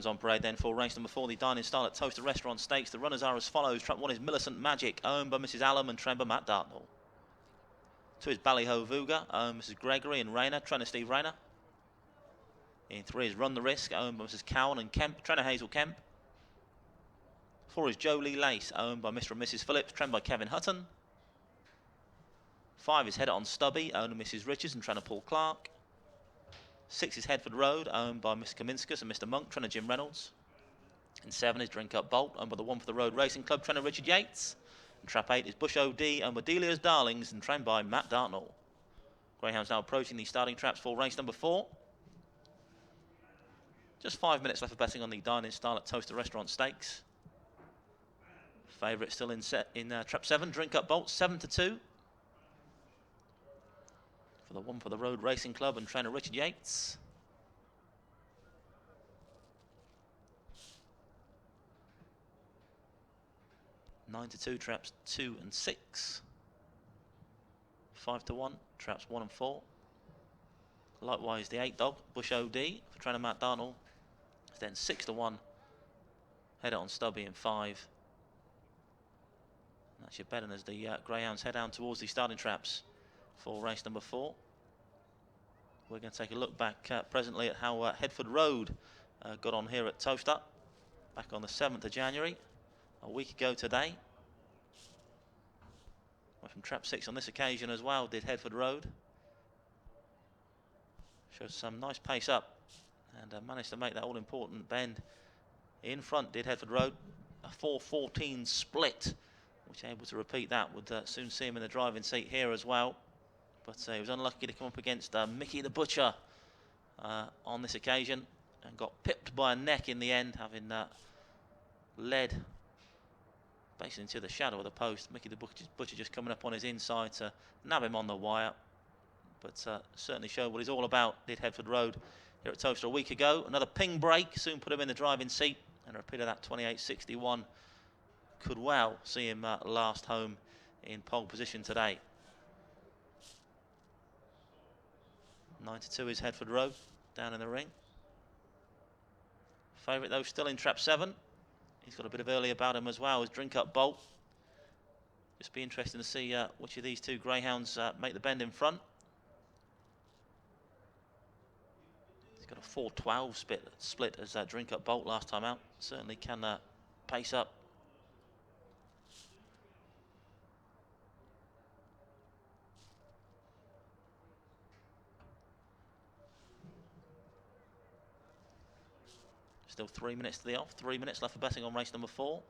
greyhounds on parade then for race number 4, the Dining Style at Towcester Restaurant Stakes. The runners are as follows. Trap 1 is Millicent Magic, owned by Mrs. Allam and trained by Matt Dartnell. 2 is Ballyho Vuga, owned by Mrs. Gregory and Rayner, trainer Steve Rayner. In 3 is Run the Risk, owned by Mrs. Cowan and Kemp, trainer Hazel Kemp. 4 is Jolie Lace, owned by Mr. and Mrs. Phillips, trained by Kevin Hutton. 5 is Head On Stubby, owned by Mrs. Richards and trainer Paul Clark. 6 is Headford Road, owned by Mr. Kaminskas and Mr. Monk, trainer Jim Reynolds. And 7 is Drink Up Bolt, owned by the One for the Road Racing Club, trainer Richard Yates. And trap 8 is Bush O.D., owned by Delia's Darlings and trained by Matt Dartnell. Greyhounds now approaching the starting traps for race number 4. Just 5 minutes left for betting on the Dining Style at Towcester Restaurant Stakes. Favourite still in trap 7, Drink Up Bolt, 7-2. For the One for the Road Racing Club and trainer Richard Yates. Nine to 2, traps 2 and 6. 5-1, traps 1 and 4. Likewise, the 8 dog, Bush O.D. for trainer Matt Dartnell. Then 6-1, Head On Stubby in 5. And that's your betting as the greyhounds head down towards the starting traps for race number 4. We're going to take a look back presently at how Headford Road got on here at Towcester back on the 7th of January, a week ago today. Went from trap 6 on this occasion as well, did Headford Road. Showed some nice pace up and managed to make that all-important bend. In front did Headford Road, a 4:14 split, which able to repeat that would soon see him in the driving seat here as well. But he was unlucky to come up against Mickey the Butcher on this occasion and got pipped by a neck in the end, having led basically into the shadow of the post. Mickey the Butcher just coming up on his inside to nab him on the wire. But certainly showed what he's all about, did Headford Road here at Towcester a week ago. Another ping break, soon put him in the driving seat, and a repeat of that 28.61 could well see him last home in pole position today. 9-2 is Headford Road down in the ring. Favourite though still in trap 7. He's got a bit of early about him as well as Drink Up Bolt. Just be interesting to see which of these two greyhounds make the bend in front. He's got a 4:12 split as Drink Up Bolt last time out. Certainly can pace up. Still 3 minutes to the off, 3 minutes left for betting on race number 4.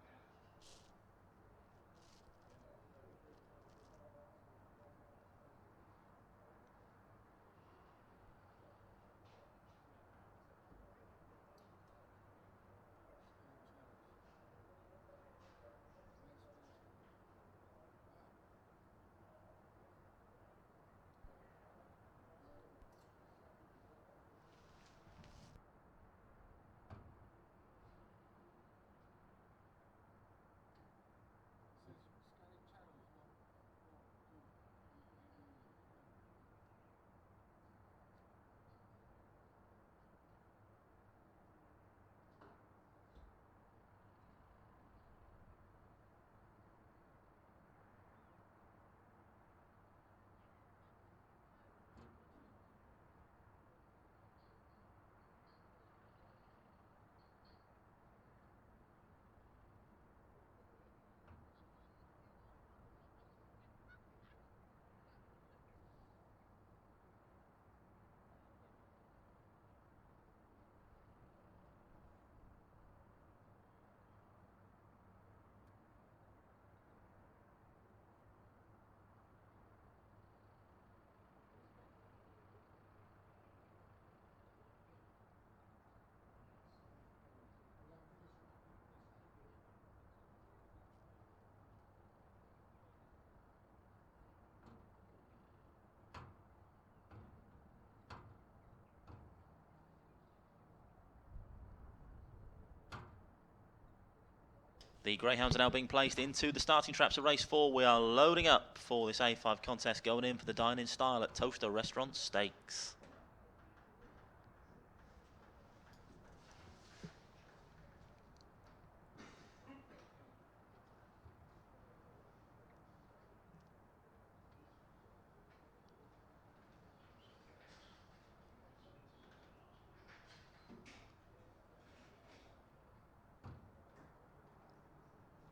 The greyhounds are now being placed into the starting traps of race 4. We are loading up for this A5 contest, going in for the Dining Style at Towcester Restaurant Stakes.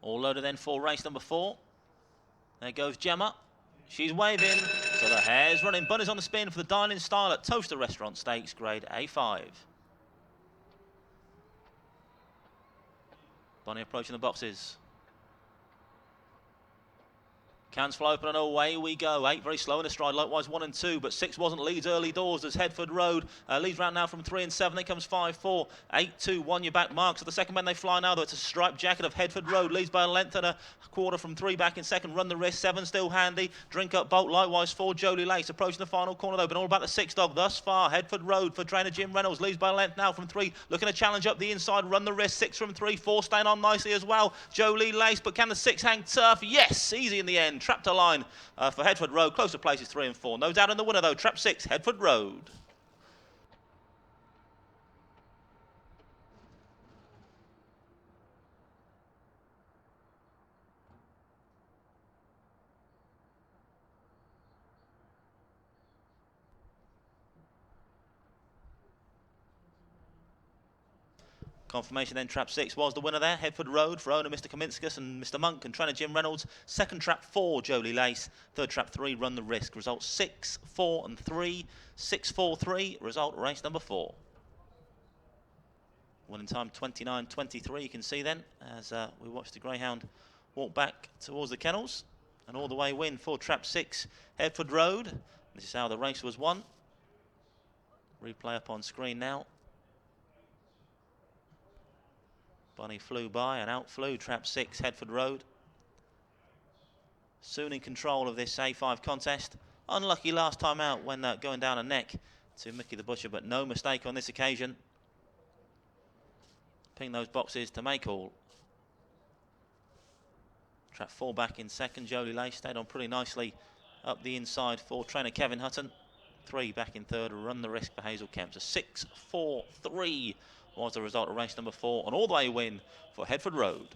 All loaded then for race number 4. There goes Gemma. She's waving. So the hare's running. Bunny's on the spin for the dining style at Towcester Restaurant Stakes, grade A5. Bunny approaching the boxes. Cans fly open and away we go. 8 very slow in a stride, likewise 1 and 2, but 6 wasn't leads early doors as Headford Road leads round now from 3 and 7. Then comes 5, 4, 8, 2, 1. Your back marks. So the second man they fly now, though it's a striped jacket of Headford Road, leads by a length and a quarter from 3 back in second. Run the Risk, 7 still handy. Drink Up Bolt, likewise 4. Jolie Lace approaching the final corner though, but all about the 6 dog thus far. Headford Road for trainer Jim Reynolds leads by a length now from 3, looking to challenge up the inside. Run the Risk, 6 from 3, 4 staying on nicely as well. Jolie Lace, but can the 6 hang tough? Yes, easy in the end. Trapped a line for Headford Road. Closer places 3 and 4. No doubt in the winner though. Trap 6, Headford Road. Confirmation then, trap 6 was the winner there. Headford Road for owner Mr. Kaminskas and Mr. Monk and trainer Jim Reynolds. Second trap 4, Jolie Lace. Third trap 3, Run the Risk. Result 6, 4 and 3. 6, 4, 3. Result race number 4. Winning time 29.23. You can see then as we watch the greyhound walk back towards the kennels. And all the way win for trap 6, Headford Road. This is how the race was won. Replay up on screen now. Bunny flew by and out flew trap 6, Headford Road. Soon in control of this A5 contest. Unlucky last time out when going down a neck to Mickey the Butcher, but no mistake on this occasion. Ping those boxes to make all. Trap 4 back in second, Jolie Lace stayed on pretty nicely up the inside for trainer Kevin Hutton. 3 back in third, Run the Risk for Hazel Kemp. So 6, 4, 3 was the result of race number 4. An all-the-way win for Headford Road.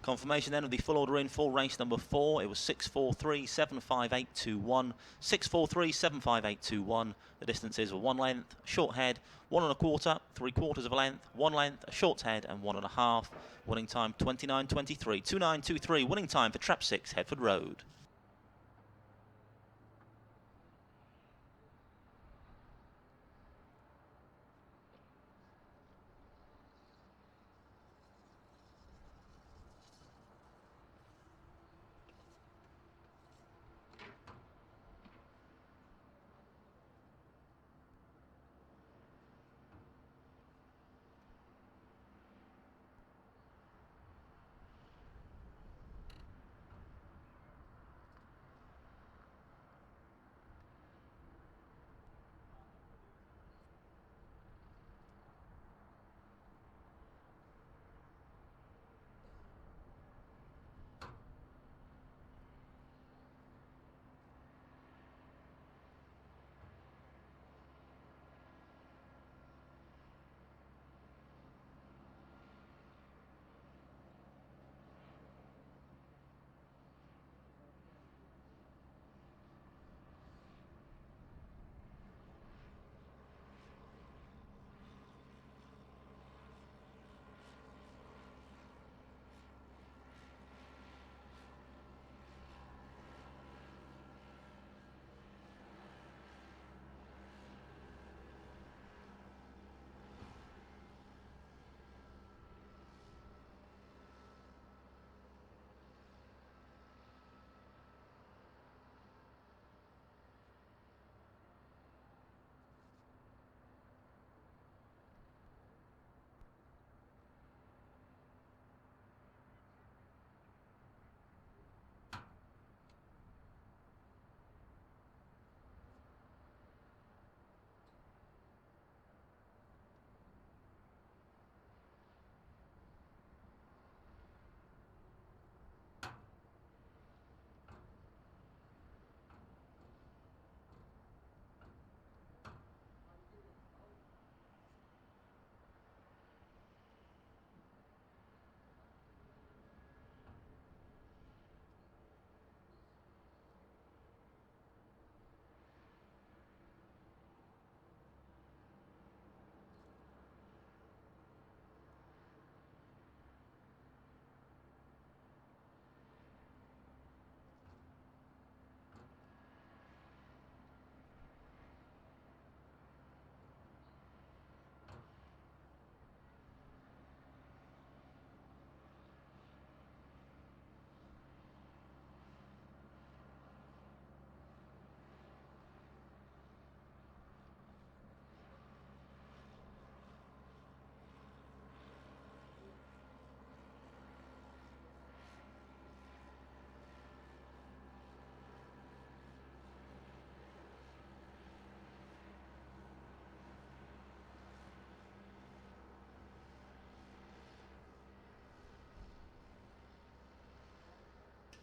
Confirmation then of the full order in for race number 4. It was 643.75821. 643.75821. The distances were 1 length, short head, 1 1/4, 3/4 of a length, 1 length, a short head, and 1 1/2. Winning time 29.23. 29.23. Winning time for Trap 6, Headford Road.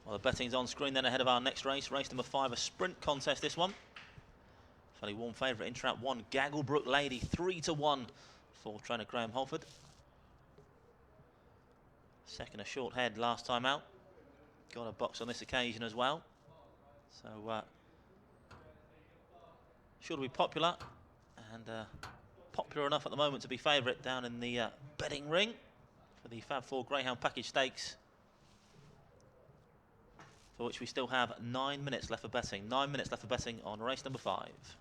Well, the betting's on screen then ahead of our next race. Race number 5, a sprint contest this one. Fairly warm favourite in trap 1, Gagglebrook Lady, 3-1 for trainer Graham Holford. Second a short head last time out. Got a box on this occasion as well. So sure to be popular, and popular enough at the moment to be favourite down in the betting ring for the Fab 4 Greyhound Package Stakes, for which we still have 9 minutes left for betting. 9 minutes left for betting on race number 5.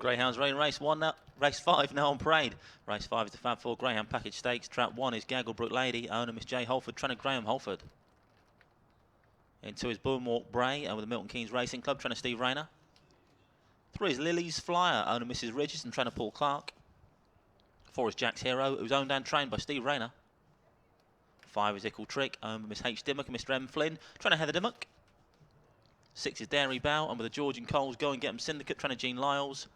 Greyhounds running race 1 now, race 5 now on parade. Race 5 is the Fab 4 Greyhound Package Stakes. Trap 1 is Gagglebrook Lady, owner Miss J Holford, trainer Graham Holford. Into his Boomwalk Bray, with the Milton Keynes Racing Club, trainer Steve Rayner. 3 is Lily's Flyer, owner Mrs Ridges and trainer Paul Clark. 4 is Jack's Hero, who's owned and trained by Steve Rayner. 5 is Ickle Trick, owned by Miss H Dimmock and Mr M Flynn, trainer Heather Dimmock. 6 is Dairy Bow, and with the George and Coles Go and Get 'em Syndicate, trainer Jean Lyles.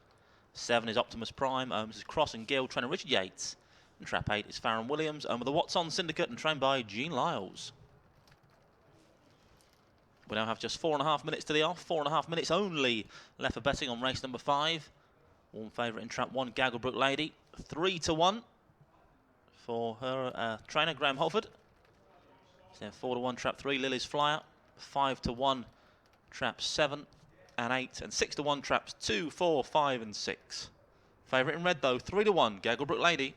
7 is Optimus Prime, owned by Mrs Cross and Gill, trainer Richard Yates. And trap 8 is Farron Williams, owned by the What's On Syndicate and trained by Jean Lyles. We now have just 4.5 minutes to the off, 4.5 minutes only left for betting on race number 5. Warm favourite in trap 1, Gagglebrook Lady. 3-1 for her trainer, Graham Holford. Then 4-1, trap 3, Lily's Flyer. 5-1, traps 7 and 8. And 6-1, traps 2, 4, 5 and 6. Favourite in red though, 3-1, Gagglebrook Lady.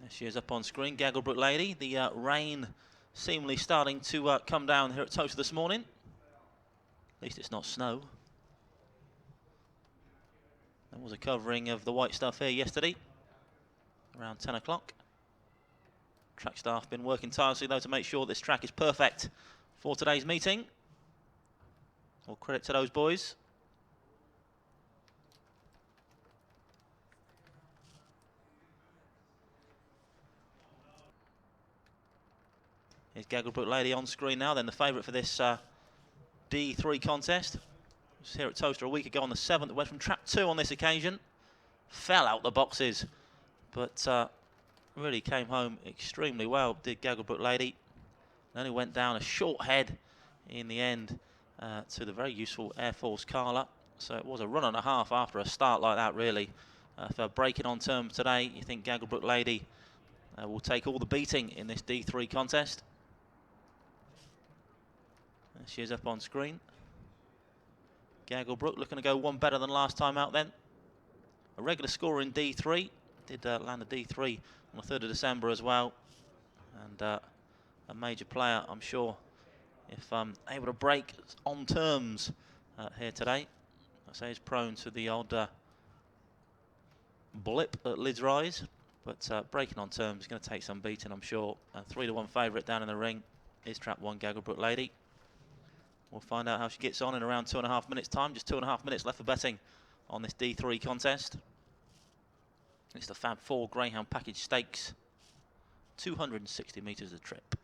There she is up on screen, Gagglebrook Lady. The rain seemingly starting to come down here at Towcester this morning. At least it's not snow. There was a covering of the white stuff here yesterday, around 10 o'clock. Track staff been working tirelessly though to make sure this track is perfect for today's meeting. All credit to those boys. Here's Gagglebrook Lady on screen now, then the favourite for this D3 contest. Was here at Towcester a week ago on the 7th. Went from trap 2 on this occasion. Fell out the boxes, but really came home extremely well, did Gagglebrook Lady. And only went down a short head in the end to the very useful Air Force Carla. So it was a run and a half after a start like that, really. For breaking on terms today, you think Gagglebrook Lady will take all the beating in this D3 contest. There she is up on screen. Gagglebrook looking to go one better than last time out then. A regular scorer in D3. Did land a D3 on the 3rd of December as well. And a major player, I'm sure, if able to break on terms here today. I say he's prone to the odd blip at Lids Rise. But breaking on terms is going to take some beating, I'm sure. A 3-1 favourite down in the ring is trap 1, Gagglebrook Lady. We'll find out how she gets on in around 2.5 minutes' time. Just 2.5 minutes left for betting on this D3 contest. It's the Fab 4 Greyhound Package Stakes. 260 metres a trip.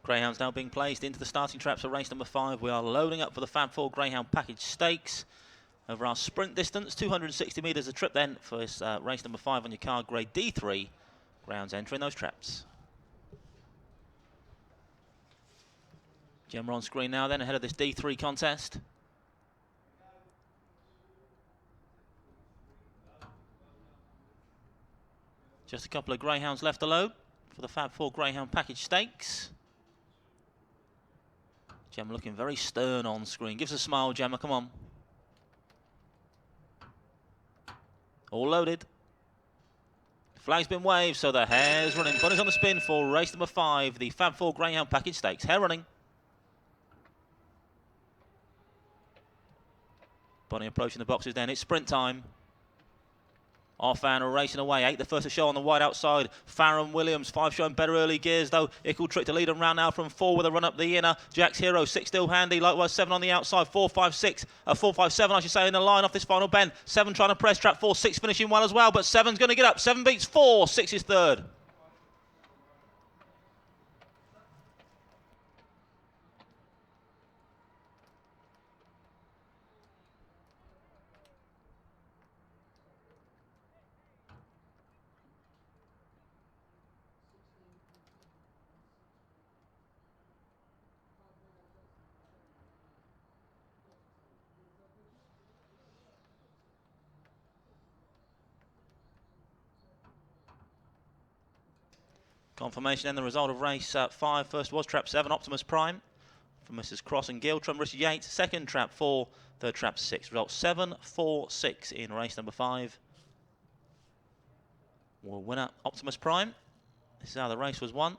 Greyhounds now being placed into the starting traps for race number 5. We are loading up for the Fab 4 Greyhound Package Stakes. Over our sprint distance, 260 metres a trip then for this race number 5 on your card, grade D3. Greyhounds entering those traps. Gemma on screen now then, ahead of this D3 contest. Just a couple of greyhounds left to load for the Fab 4 Greyhound Package Stakes. Gemma looking very stern on screen. Gives a smile, Gemma, come on. All loaded. Flag's been waved, so the hare's running. Bunny's on the spin for race number 5, the Fab 4 Greyhound Package Stakes. Hare running. Bunny approaching the boxes then. It's sprint time. Arfan are racing away. 8 the first to show on the wide outside. Farron Williams. 5 showing better early gears though. Ickle Trick to lead them round now from 4 with a run up the inner. Jack's Hero. 6 still handy. Likewise 7 on the outside. 4, 5, 6. 4, 5, 7 I should say in the line off this final bend. 7 trying to press trap 4. 6 finishing well as well. But 7's going to get up. 7 beats 4. 6 is third. Confirmation then the result of race 5. First was trap 7, Optimus Prime from Mrs. Cross and Gill. From Richard Yates. Second trap 4, third trap 6. Result 7, 4, 6 in race number 5. Well, winner Optimus Prime. This is how the race was won.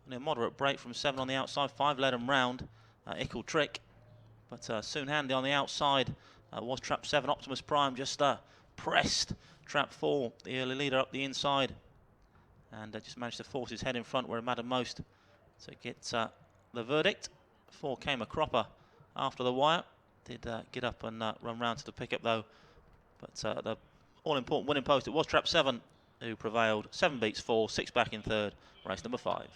And a moderate break from 7 on the outside. 5 led him round. Ickle Trick. But soon handy on the outside was trap 7. Optimus Prime just pressed trap 4, the early leader up the inside, and just managed to force his head in front where it mattered most to get the verdict. 4 came a cropper after the wire. Did get up and run round to the pickup though, but the all-important winning post, it was trap 7 who prevailed. 7 beats 4, 6 back in third, race number 5.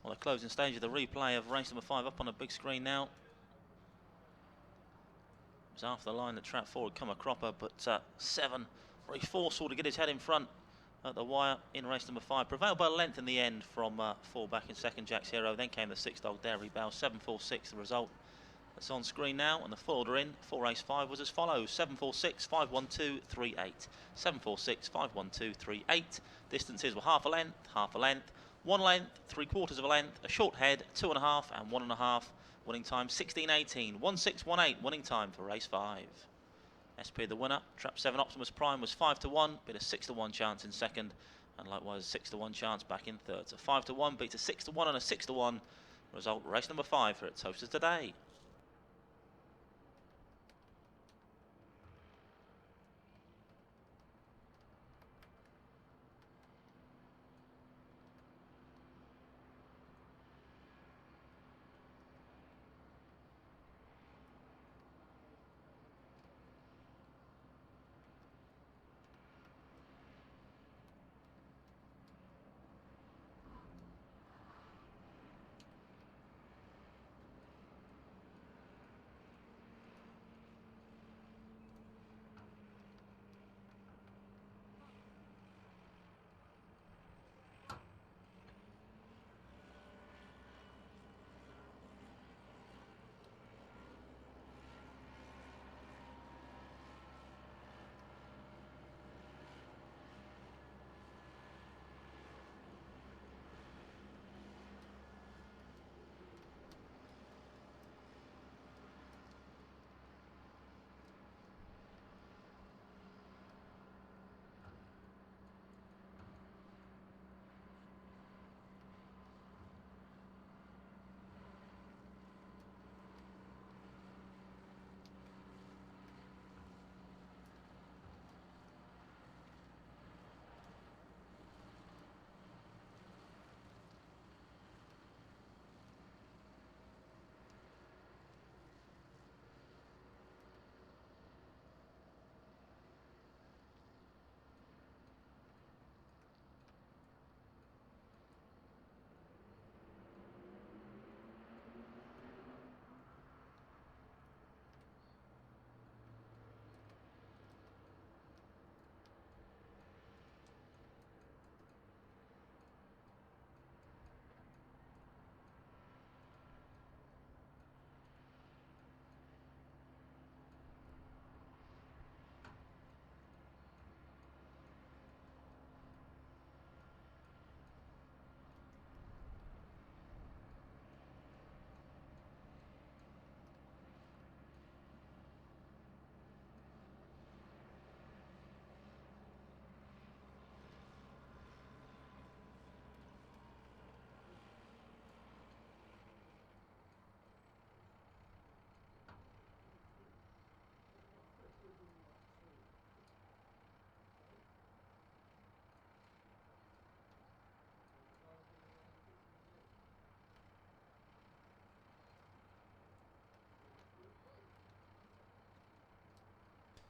Well, the closing stage of the replay of race number 5 up on a big screen now. It was after the line that trap 4 had come a cropper, but 7 very forceful to get his head in front at the wire in race number 5. Prevailed by length in the end from 4 back in second, Jack's Hero. Then came the 6 dog Dairy Bell, 7-4-6 the result. that's on screen now, and the full order in for race 5 was as follows: 746, 512, 38. 746, 512, 38. Distances were half a length, 1 length, 3/4 of a length, a short head, 2.5 and 1.5. Winning time 16:18, 1618. Winning time for race 5. SP the winner. Trap 7 Optimus Prime was 5 to 1, beat a 6 to 1 chance in second, and likewise 6 to 1 chance back in third. So 5 to 1 beats a 6 to 1 and a 6 to 1. Result race number 5 here at Towcester today.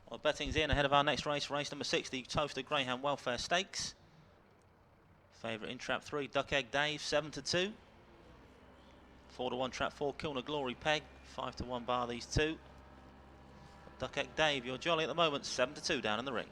Well, betting's in ahead of our next race, race number 6, the Towcester Greyhound Welfare Stakes. Favourite in trap 3, Duck Egg Dave, 7 to 2. 4 to 1 trap 4, Kilner Glory Peg, 5 to 1 bar these two. Duck Egg Dave, you're jolly at the moment, 7 to 2 down in the ring.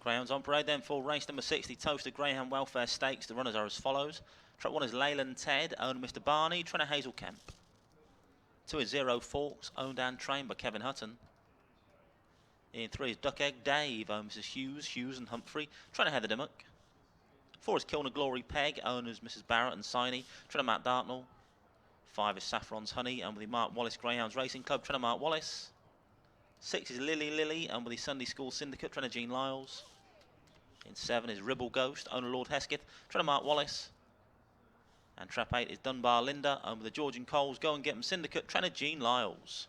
Greyhounds on parade then for race number 6, the Towcester Greyhound Welfare Stakes. The runners are as follows. Track 1 is Leyland Ted, owned Mr. Barney, trainer Hazel Kemp. 2 is Zero Forks, owned and trained by Kevin Hutton. In 3 is Duck Egg Dave, owned Mrs. Hughes and Humphrey, trainer Heather Dimmock. 4 is Kilner Glory Peg, owners Mrs. Barrett and Siney, trainer Matt Dartnell. 5 is Saffron's Honey, and with the Mark Wallace Greyhounds Racing Club, trainer Mark Wallace. 6 is Lily, and with the Sunday School Syndicate, trainer Jean Lyles. In 7 is Ribble Ghost, owner Lord Hesketh, trainer Mark Wallace. And trap 8 is Dunbar Linda, owned with the Georgian Coles Go and Get 'em Syndicate, trainer Jean Lyles.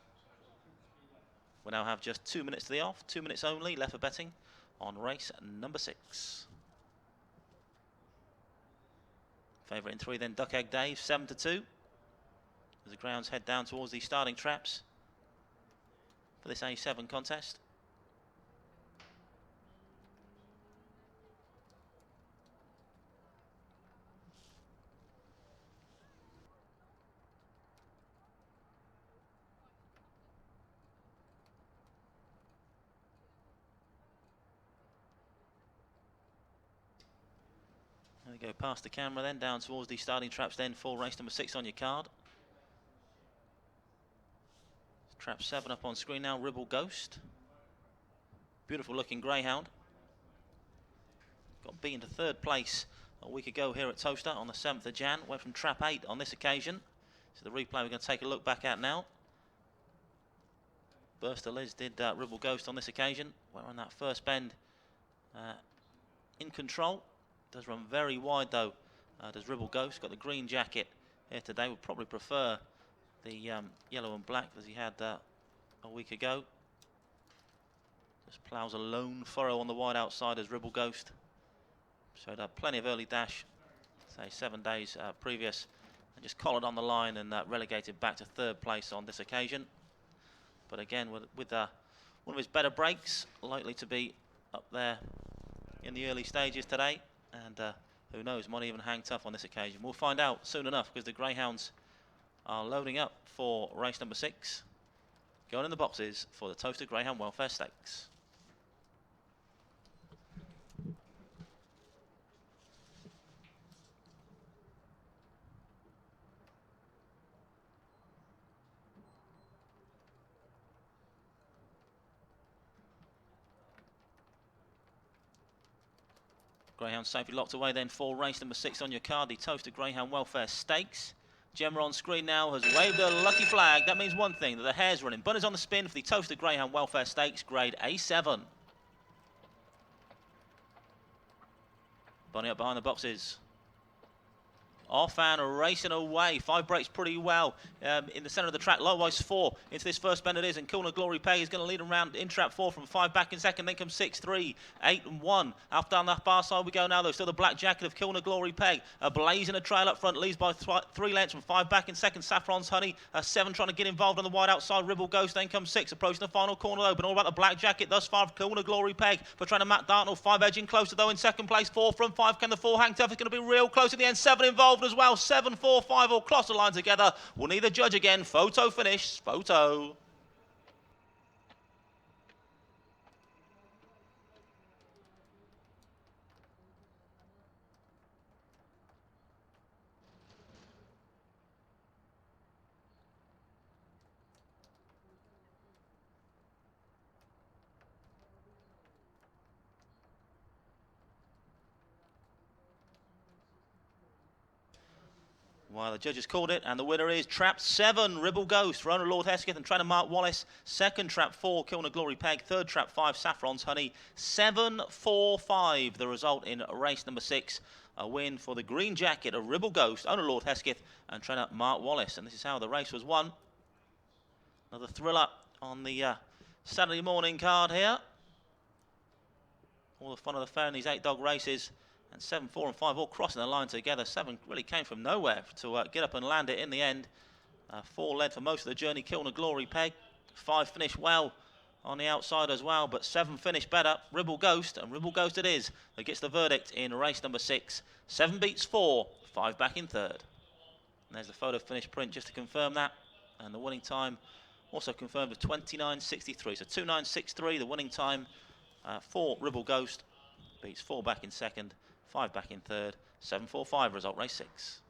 We now have just 2 minutes to the off, 2 minutes only left for betting on race number 6. Favourite in 3 then, Duck Egg Dave, 7-2. As the Greyhounds head down towards the starting traps for this A7 contest. There we go, past the camera then, down towards the starting traps then for race number 6 on your card. Trap 7 up on screen now, Ribble Ghost. Beautiful looking greyhound. Got beaten to 3rd place a week ago here at Towcester on the 7th of Jan. Went from trap 8 on this occasion. So the replay we're going to take a look back at now. Burster Liz did Ribble Ghost on this occasion. Went on that first bend in control. Does run very wide though, does Ribble Ghost. Got the green jacket here today. Would probably prefer the yellow and black as he had a week ago. Just ploughs a lone furrow on the wide outside as Ribble Ghost. Showed plenty of early dash, say 7 days previous, and just collared on the line and relegated back to 3rd place on this occasion. But again, with one of his better breaks, likely to be up there in the early stages today. And who knows, might even hang tough on this occasion. We'll find out soon enough because the Greyhounds are loading up for race number 6. Going in the boxes for the Towcester Greyhound Welfare Stakes. Greyhound safely locked away then for race number 6 on your card, the Towcester Greyhound Welfare Stakes. Gemma on screen now has waved a lucky flag. That means one thing, that the hare's running. Bunny's on the spin for the Towcester Greyhound Welfare Stakes, grade A7. Bunny up behind the boxes. Off and racing away. 5 breaks pretty well in the centre of the track. Likewise 4 into this first bend it is. And Kilner Glory Peg is going to lead them round in trap 4 from 5 back in second. Then comes 6, 3, 8 and 1. Out down that far side we go now though. Still the black jacket of Kilner Glory Peg. A blazing a trail up front. Leads by 3 lengths from 5 back in second. Saffron's Honey. 7 trying to get involved on the wide outside. Ribble Ghost. Then comes 6 approaching the final corner though. But all about the black jacket thus far of Kilner Glory Peg. For trying to Matt Dartnell. 5 edging closer though in second place. 4 from 5. Can the 4 hang tough? It's going to be real close at the end. 7 involved as well. 7, 4, 5 all cross the line together. We'll need the judge again. Photo finish. Photo. Well, the judges called it, and the winner is trap 7, Ribble Ghost, for owner Lord Hesketh and trainer Mark Wallace. Second, trap 4, Kilner Glory Peg. Third, trap 5, Saffron's Honey. 7, 4, 5, the result in race number 6. A win for the green jacket of Ribble Ghost, owner Lord Hesketh and trainer Mark Wallace. And this is how the race was won. Another thriller on the Saturday morning card here. All the fun of the fair in these 8-dog races. And 7, 4 and 5 all crossing the line together. 7 really came from nowhere to get up and land it in the end. 4 led for most of the journey, Kilner Glory Peg. 5 finished well on the outside as well, but 7 finished better, Ribble Ghost, and Ribble Ghost it is that gets the verdict in race number 6. 7 beats 4, 5 back in third. And there's the photo finish print just to confirm that. And the winning time also confirmed of 29.63. So 29.63, the winning time for Ribble Ghost. beats 4 back in second, 5 back in third. 7-4-5 result, race 6.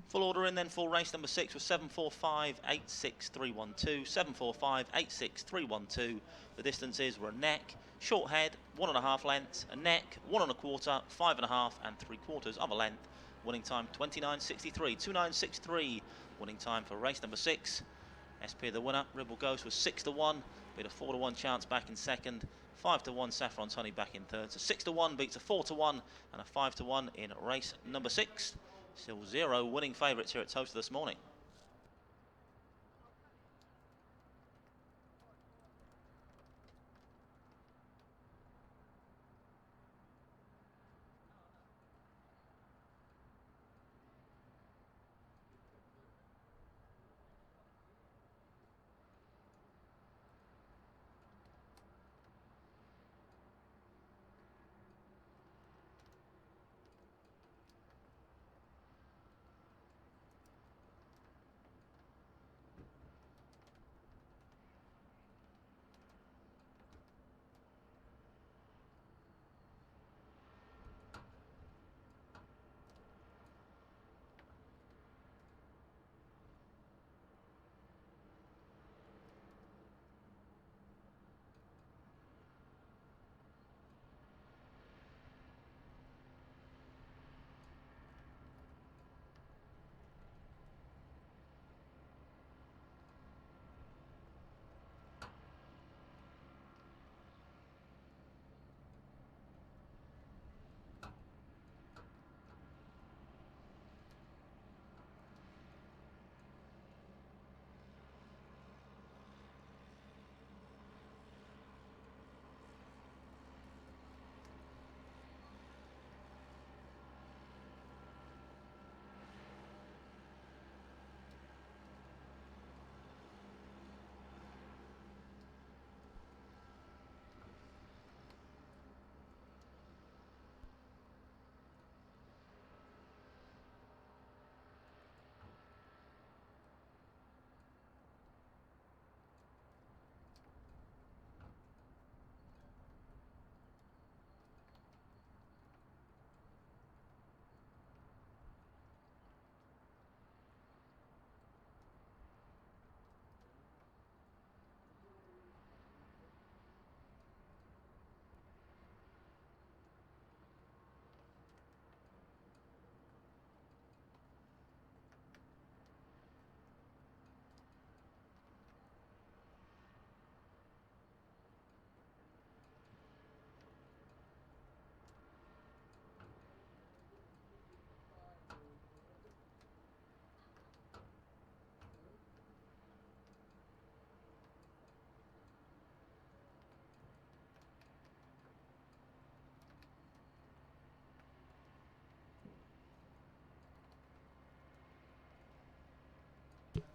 Full order in then for race number 6 was 7-4-5-8-6-3-1-2. 7-4-5-8-6-3-1-2. The distances were a neck, short head, 1.5 lengths, a neck, 1.25, 5.5 and 3/4 of a length. Winning time 29.63, 29.63. Winning time for race number 6. SP the winner. Ribble Ghost was 6-1, beat a 4-1 chance back in second. 5-1 Saffron's Honey back in third. So 6-1 beats a 4-1 and a 5-1 in race number 6. Still 0 winning favourites here at Towcester this morning.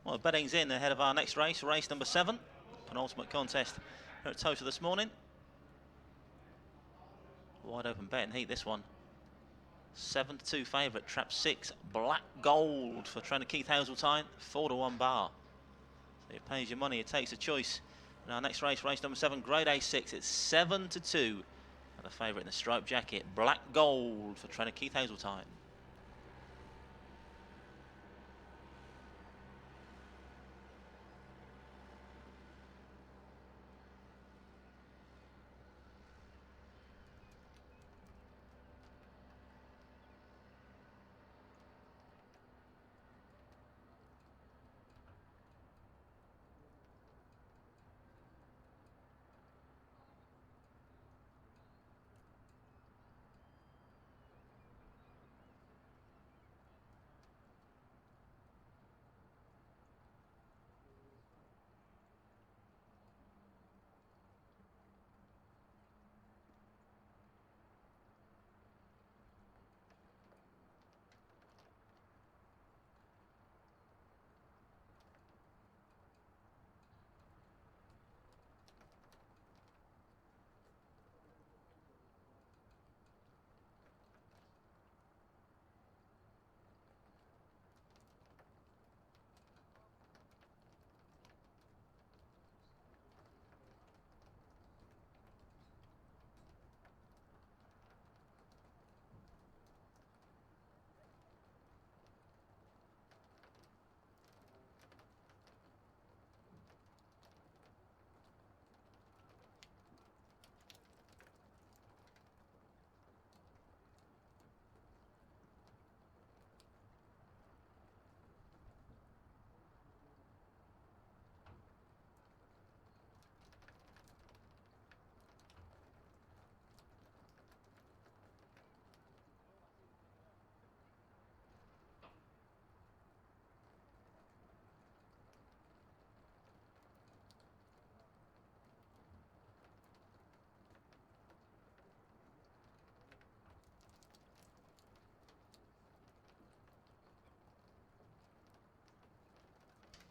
Well, the betting's in ahead of our next race, race number 7. Penultimate contest here at Towcester this morning. Wide open betting heat, this one. 7-2 favourite, trap 6, Black Gold for trainer Keith Hazeltine, 4-1 bar. So it pays your money, it takes a choice. In our next race, race number 7, Grade A6, it's 7-2. And the favourite in the striped jacket, Black Gold for trainer Keith Hazeltine.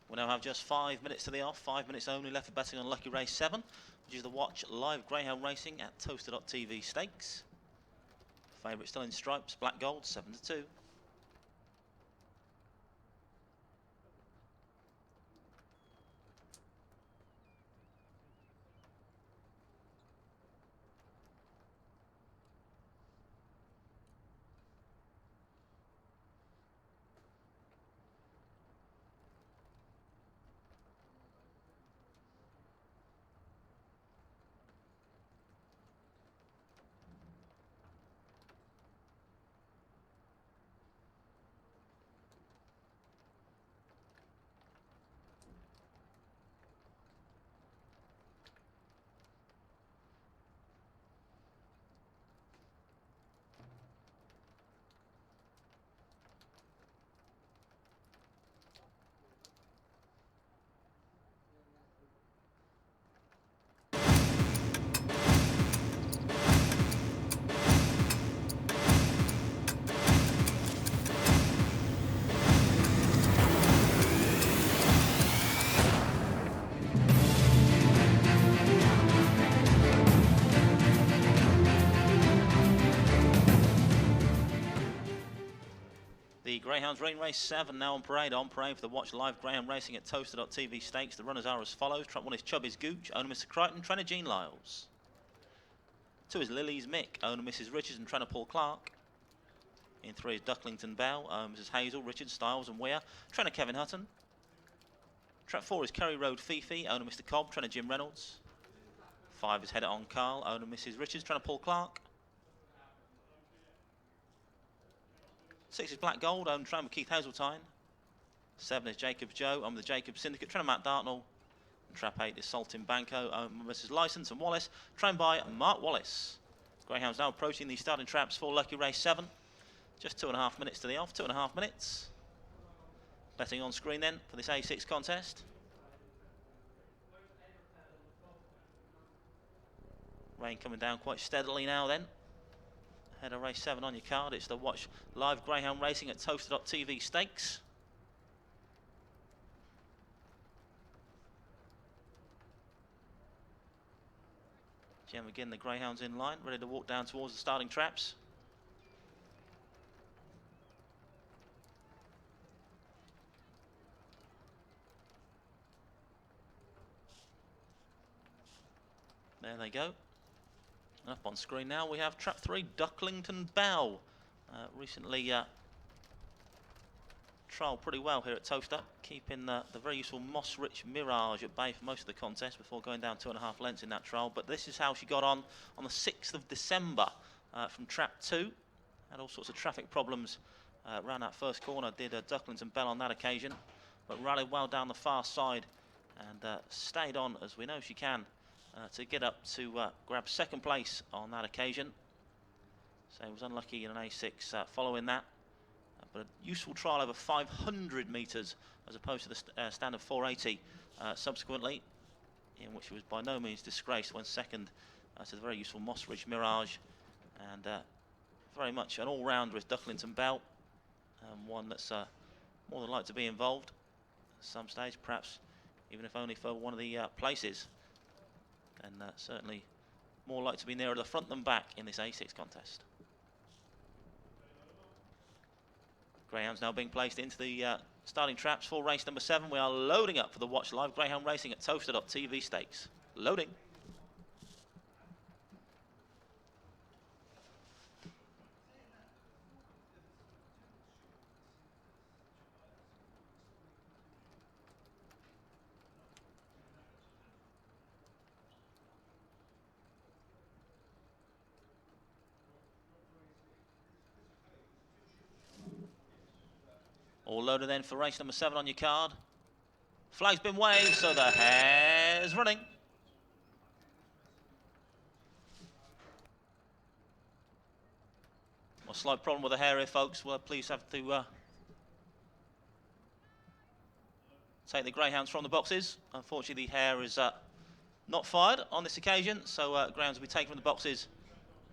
We now have just 5 minutes to the off, 5 minutes only left for betting on Lucky Race 7, which is the Watch Live Greyhound Racing at Towcester.tv Stakes. Favourite still in stripes, Black Gold, 7-2. The Greyhounds Ring Race 7 now on parade for the Watch Live Greyhound Racing at Towcester.tv Stakes. The runners are as follows. Trap 1 is Chubby's Gooch, owner Mr. Crichton, trainer Jean Lyles. 2 is Lily's Mick, owner Mrs. Richards and trainer Paul Clark. In 3 is Ducklington Bell, owner Mrs. Hazel, Richards, Styles and Weir, trainer Kevin Hutton. Trap 4 is Kerry Road Fifi, owner Mr. Cobb, trainer Jim Reynolds. 5 is Header on Carl, owner Mrs. Richards, trainer Paul Clark. 6 is Black Gold, owned trained by Keith Hazeltine. 7 is Jacob's Joe, owned by the Jacobs Syndicate, trained by Matt Dartnell. And Trap 8 is Saltimbanco, owned by Mrs. Licence and Wallace, trained by Mark Wallace. Greyhounds now approaching the starting traps for Lucky Race 7. Just 2.5 minutes to the off, 2.5 minutes. Betting on screen then for this A6 contest. Rain coming down quite steadily now then. Ahead of race 7 on your card, it's the Watch Live Greyhound Racing at Towcester.tv Stakes. Again, we're getting the greyhounds in line, ready to walk down towards the starting traps. There they go. Up on screen now we have trap 3, Ducklington Bell. Recently trialled pretty well here at Towcester, keeping the very useful Moss-Rich Mirage at bay for most of the contest before going down 2.5 lengths in that trial. But this is how she got on the 6th of December from trap 2. Had all sorts of traffic problems around that first corner, did Ducklington Bell on that occasion, but rallied well down the far side and stayed on, as we know she can, to get up to grab second place on that occasion. So he was unlucky in an A6 following that. But a useful trial over 500 metres as opposed to the standard 480 subsequently, in which he was by no means disgraced when second to the very useful Moss Ridge Mirage, and very much an all-round with Ducklington Bell, one that's more than like to be involved at some stage, perhaps even if only for one of the places, and certainly more like to be nearer the front than back in this A6 contest. Greyhounds now being placed into the starting traps for race number 7. We are loading up for the Watch Live Greyhound Racing at Towcester.tv Stakes. Loading. All loaded then for race number 7 on your card. Flag's been waved, so the hare's running. A slight problem with the hare here, folks. We'll please have to take the greyhounds from the boxes. Unfortunately, the hare is not fired on this occasion, so greyhounds will be taken from the boxes,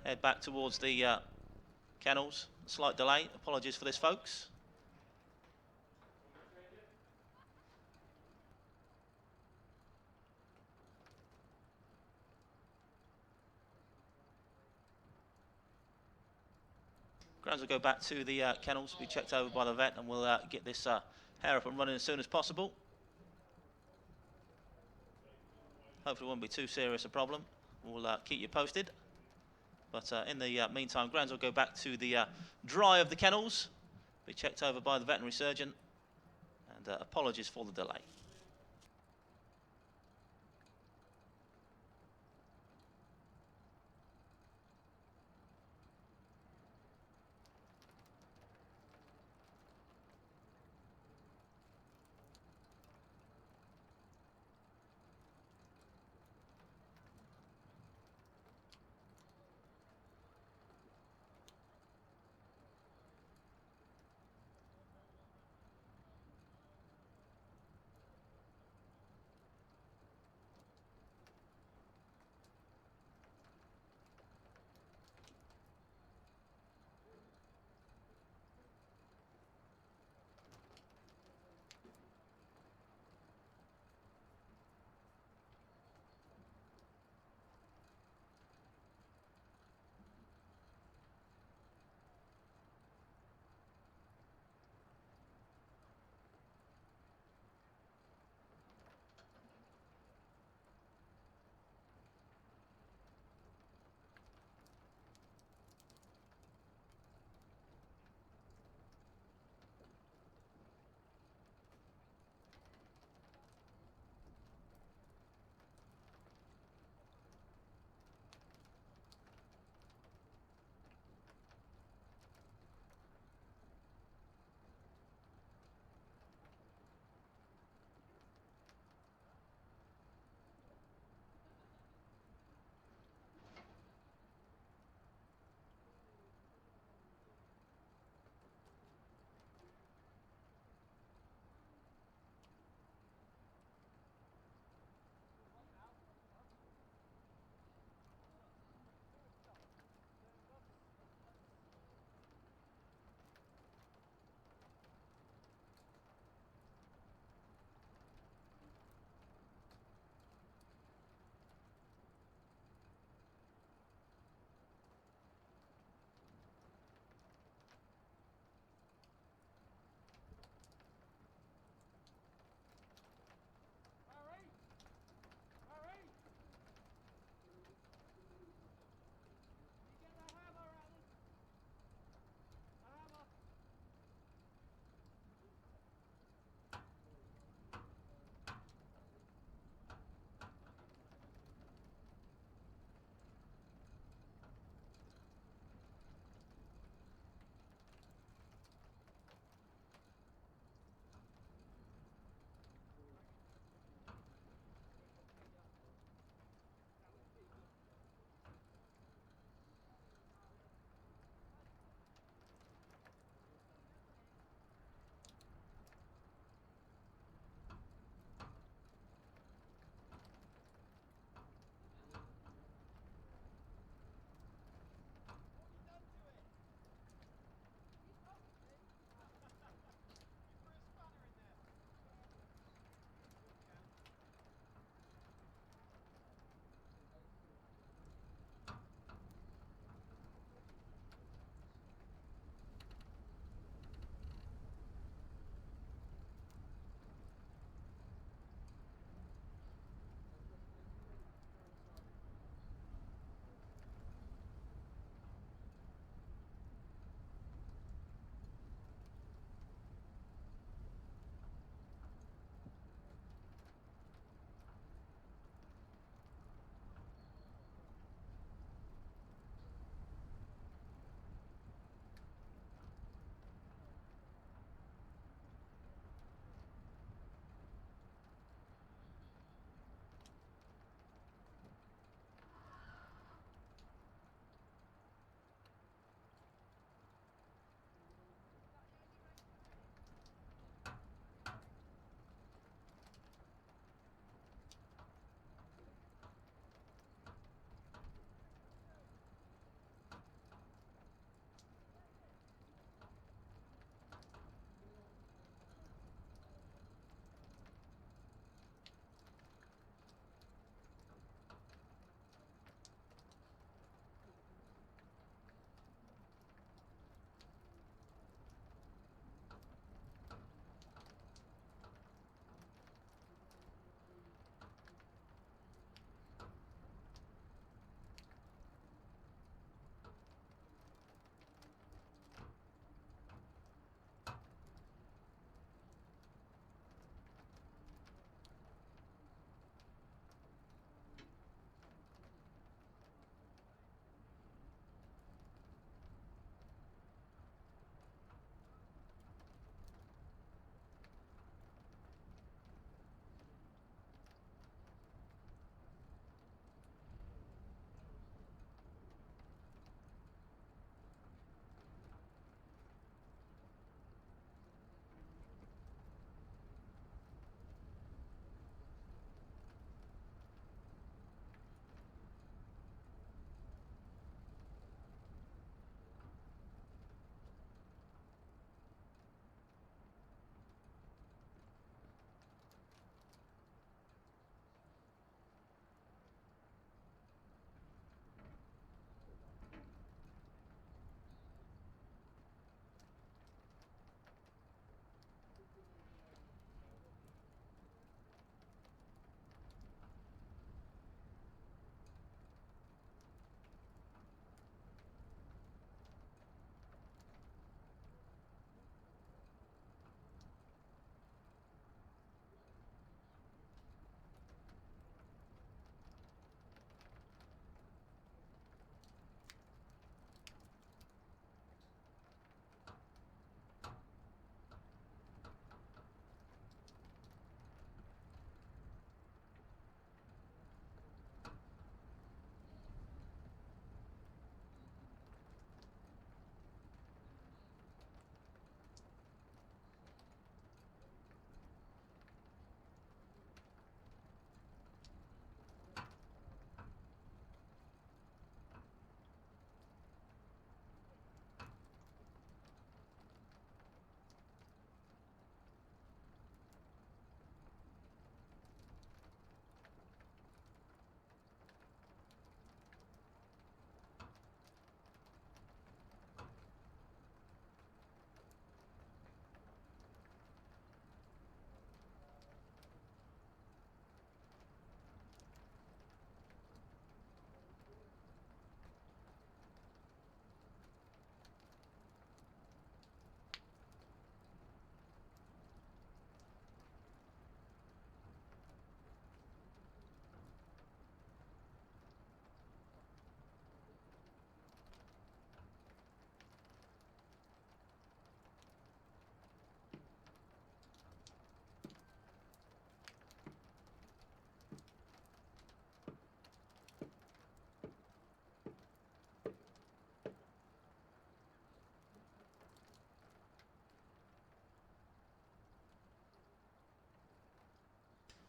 head back towards the kennels. Slight delay. Apologies for this, folks. Grounds will go back to the kennels, be checked over by the vet, and we'll get this hare up and running as soon as possible. Hopefully it won't be too serious a problem. We'll keep you posted. But in the meantime, grounds will go back to the dry of the kennels, be checked over by the veterinary surgeon, and apologies for the delay.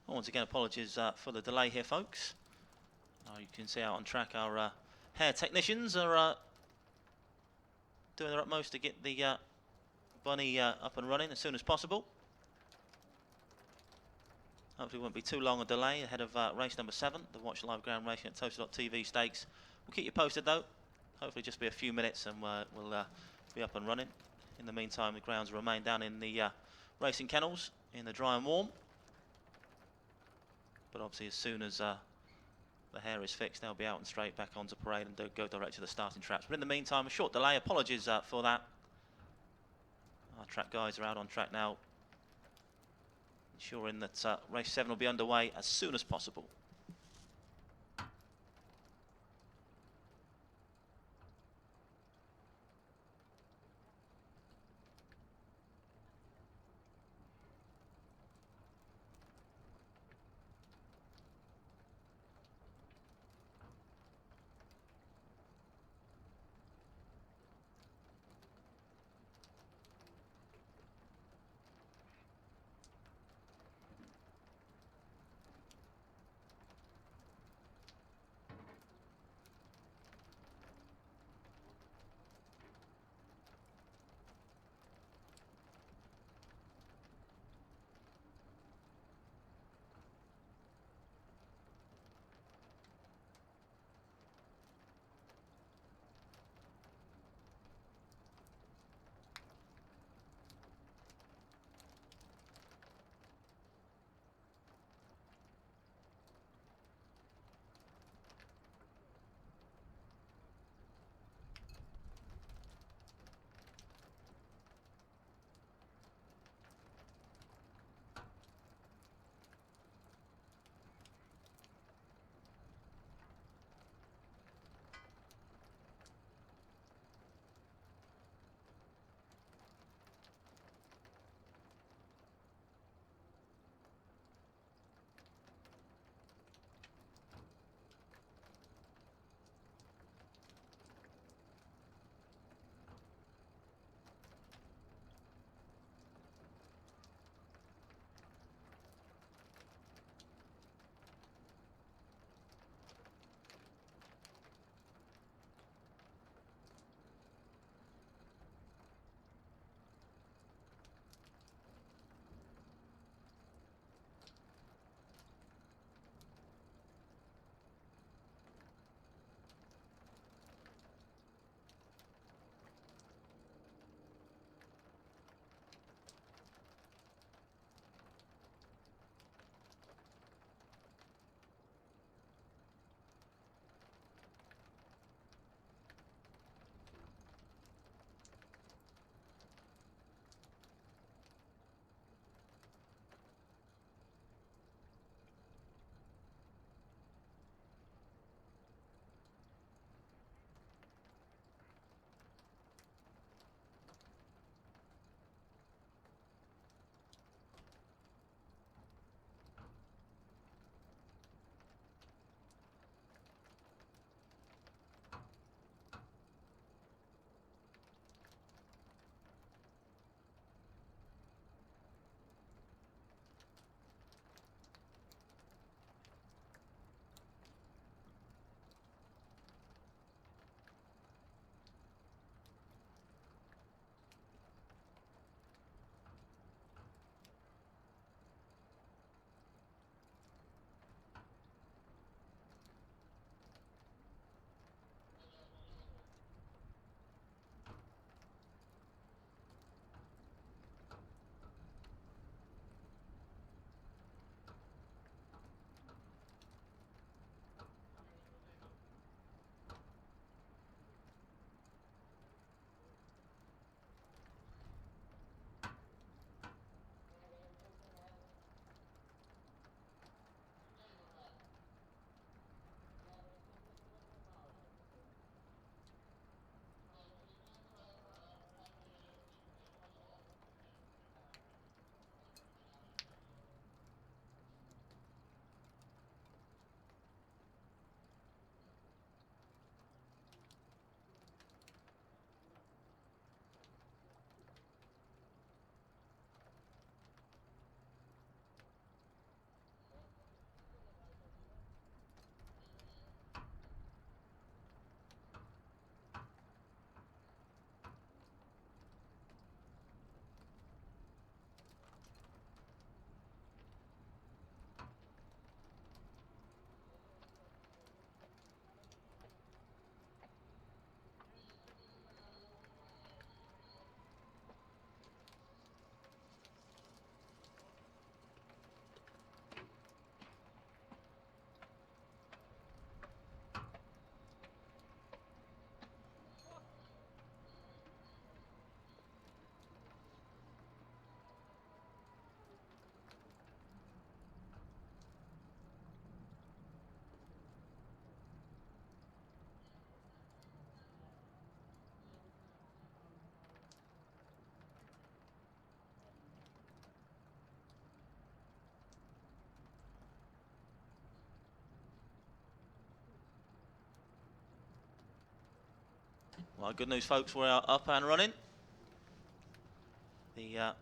Once again, apologies for the delay here, folks. You can see out on track our hair technicians are doing their utmost to get the bunny up and running as soon as possible. Hopefully it won't be too long a delay ahead of race number 7, the Watch Live Ground Racing at Towcester.tv Stakes. We'll keep you posted though. Hopefully just be a few minutes and we'll be up and running. In the meantime, the grounds remain down in the racing kennels in the dry and warm. But obviously as soon as the hair is fixed, they'll be out and straight back onto parade and go direct to the starting traps. But in the meantime, a short delay. Apologies for that. Our track guys are out on track now, ensuring that race 7 will be underway as soon as possible. Well, good news, folks, we're up and running. The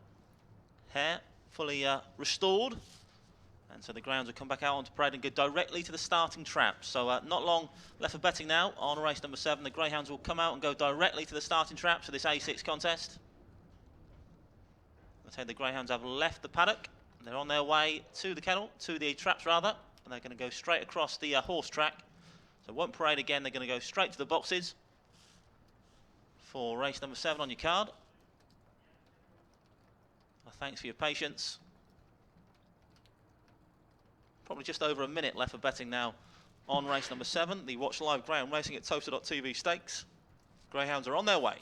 hair fully restored, and so the grounds will come back out onto parade and go directly to the starting trap. So not long left for betting now on race number 7. The greyhounds will come out and go directly to the starting trap for this A6 contest. I say the greyhounds have left the paddock. They're on their way to the kennel, to the traps rather, and they're going to go straight across the horse track. So won't parade again, they're going to go straight to the boxes for race number 7 on your card. Well, thanks for your patience. Probably just over a minute left for betting now on race number 7, the Watch Live Greyhound Racing at Towcester.tv Stakes. Greyhounds are on their way.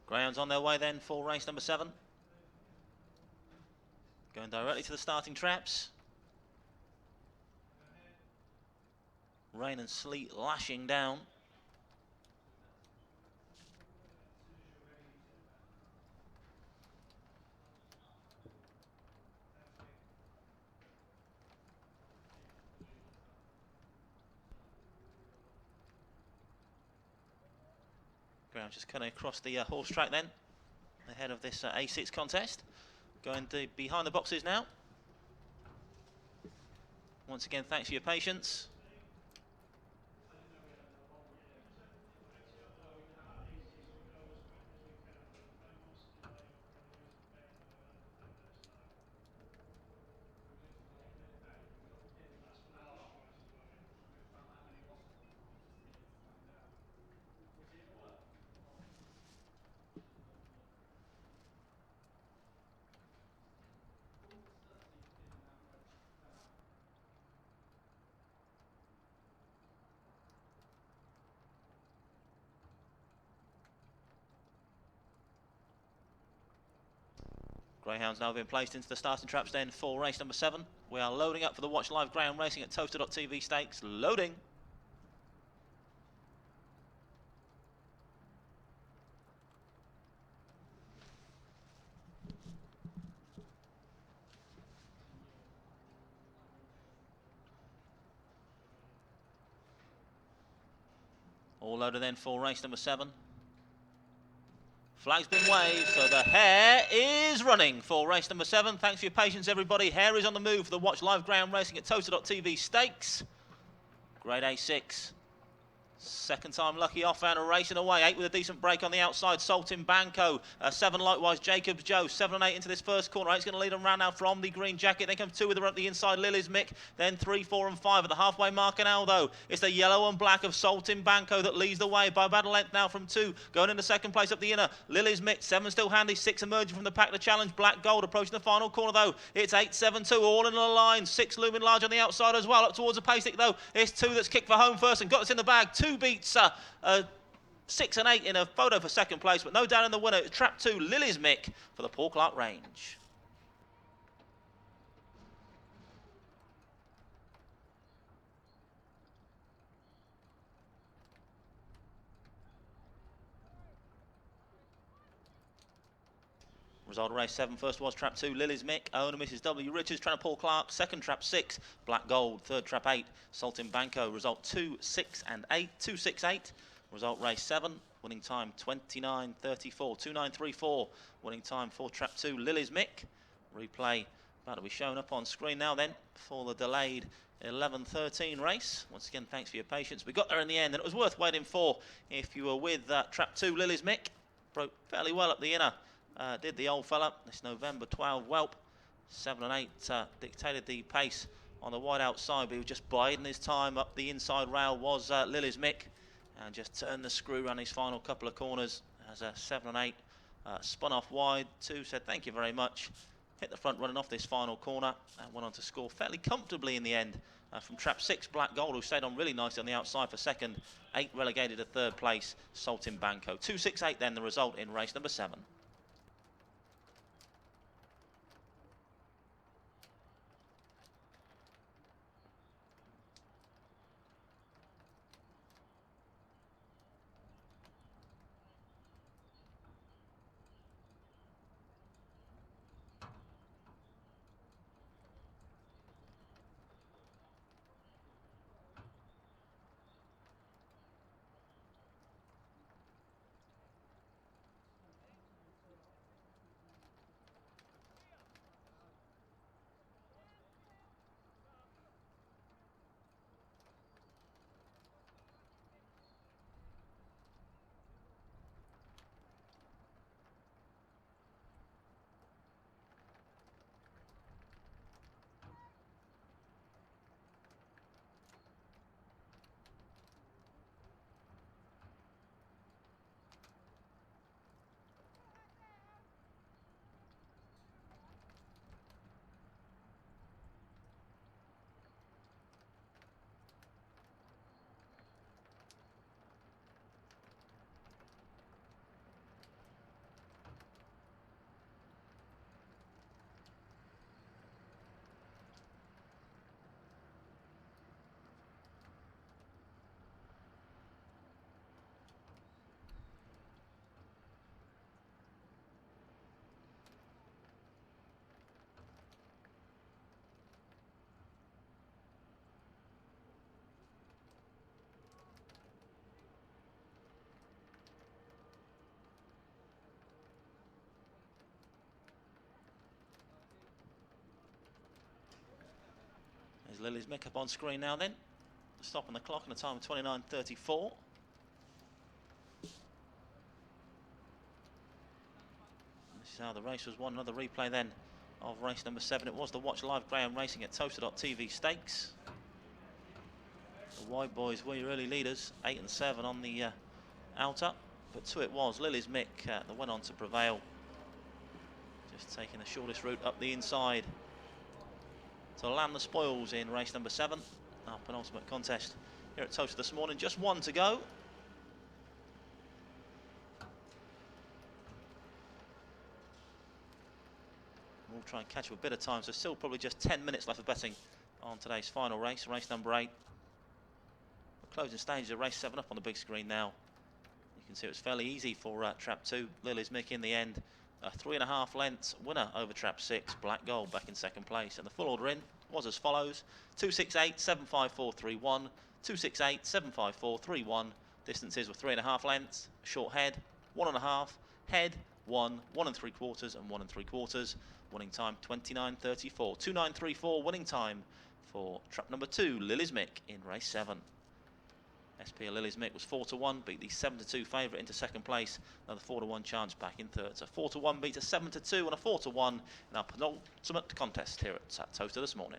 Greyhounds on their way then for race number 7. Going directly to the starting traps. Rain and sleet lashing down. Greyhounds just cutting across the horse track then, ahead of this A6 contest. Going behind the boxes now. Once again, thanks for your patience. Greyhounds now being placed into the starting traps then for race number 7. We are loading up for the Watch Live Greyhound Racing at Towcester.tv Stakes. Loading. All loaded then for race number 7. Flag's been waved, so the hare is running for race number 7. Thanks for your patience, everybody. Hare is on the move for the Watch Live Greyhound Racing at Towcester.tv Stakes. Grade A6. Second time lucky off and racing away. 8 with a decent break on the outside. Saltin Banco. 7 likewise. Jacobs Joe. 7 and 8 into this first corner. 8's going to lead them round now from the green jacket. Then comes 2 with her at the inside. Lily's Mick. Then 3, 4 and 5 at the halfway mark now though. It's the yellow and black of Saltin Banco that leads the way by about a length now from 2. Going into second place up the inner. Lily's Mick. 7 still handy. 6 emerging from the pack to challenge. Black Gold approaching the final corner though. It's 8, 7, 2 all in a line. 6 looming large on the outside as well. Up towards the pace though. It's 2 that's kicked for home first and got us in the bag. 2 beats 6 and 8 in a photo for second place, but no doubt in the winner. Trap 2, Lily's Mick for the Paul Clark range. Result of race 7, first was trap 2, Lily's Mick, owner Mrs. W. Richards, trying to Paul Clark, second trap 6, Black Gold, third trap 8, Saltin Banco, result 2, 6 and 8, 2, 6, 8. Result race 7, winning time 29.34, 29.34, winning time for trap 2, Lily's Mick. Replay About to be shown up on screen now then for the delayed 11:13 race. Once again, thanks for your patience. We got there in the end, and it was worth waiting for. If you were with Trap 2, Lily's Mick broke fairly well up the inner. Did the old fella, this November 12 whelp. 7 and 8 dictated the pace on the wide outside, but he was just biding his time. Up the inside rail was Lily's Mick, and just turned the screw around his final couple of corners as 7 and 8 spun off wide. 2 said thank you very much. Hit the front running off this final corner and went on to score fairly comfortably in the end from Trap 6, Black Gold, who stayed on really nicely on the outside for second. 8 relegated to third place, Saltin Banco. 2.68 then the result in race number 7. There's Lily's Mick up on screen now then. Stopping the clock and a time of 29.34. This is how the race was won. Another replay then of race number 7. It was the Watch Live Graham Racing at Towcester.tv Stakes. The White Boys were your early leaders, 8 and 7 on the outer, but 2 it was. Lily's Mick that went on to prevail. Just taking the shortest route up the inside to land the spoils in race number 7. Our penultimate contest here at Towcester this morning. Just 1 to go. We'll try and catch up a bit of time, so still probably just 10 minutes left of betting on today's final race, race number 8. The closing stages of race 7 up on the big screen now. You can see it was fairly easy for Trap 2, Lily's Mick in the end. A 3.5 lengths winner over Trap 6, Black Gold back in second place. And the full order in was as follows: 268, 75431, 268, 75431. Distances were 3.5 lengths, short head, 1.5, head, 1, 1 3/4, and 1 3/4. Winning time 29.34. 29.34 winning time for trap number 2, Lily's Mick in race 7. SP Lily's Mick was 4 to 1, beat the 7 to 2 favourite into second place. Another 4 to 1 chance back in third. So 4 to 1 beats a 7 to 2 and a 4 to 1 in our penultimate contest here at Towcester this morning.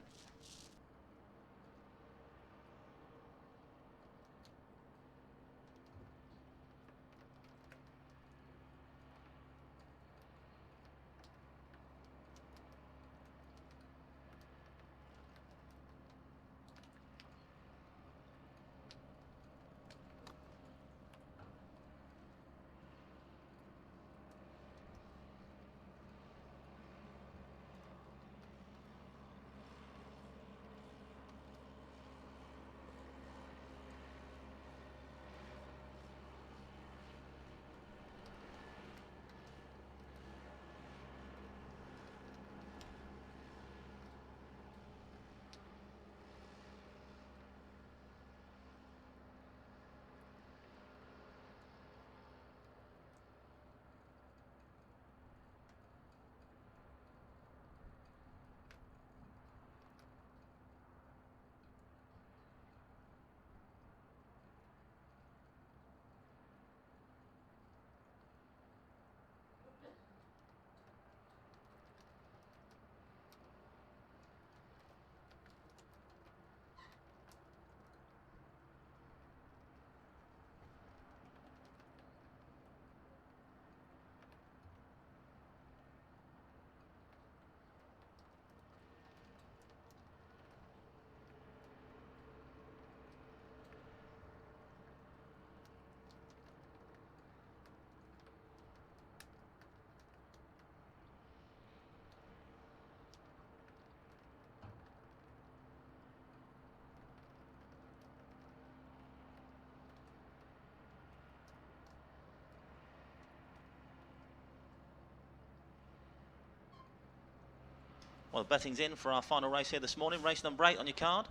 Well, the betting's in for our final race here this morning. Race number 8 on your card.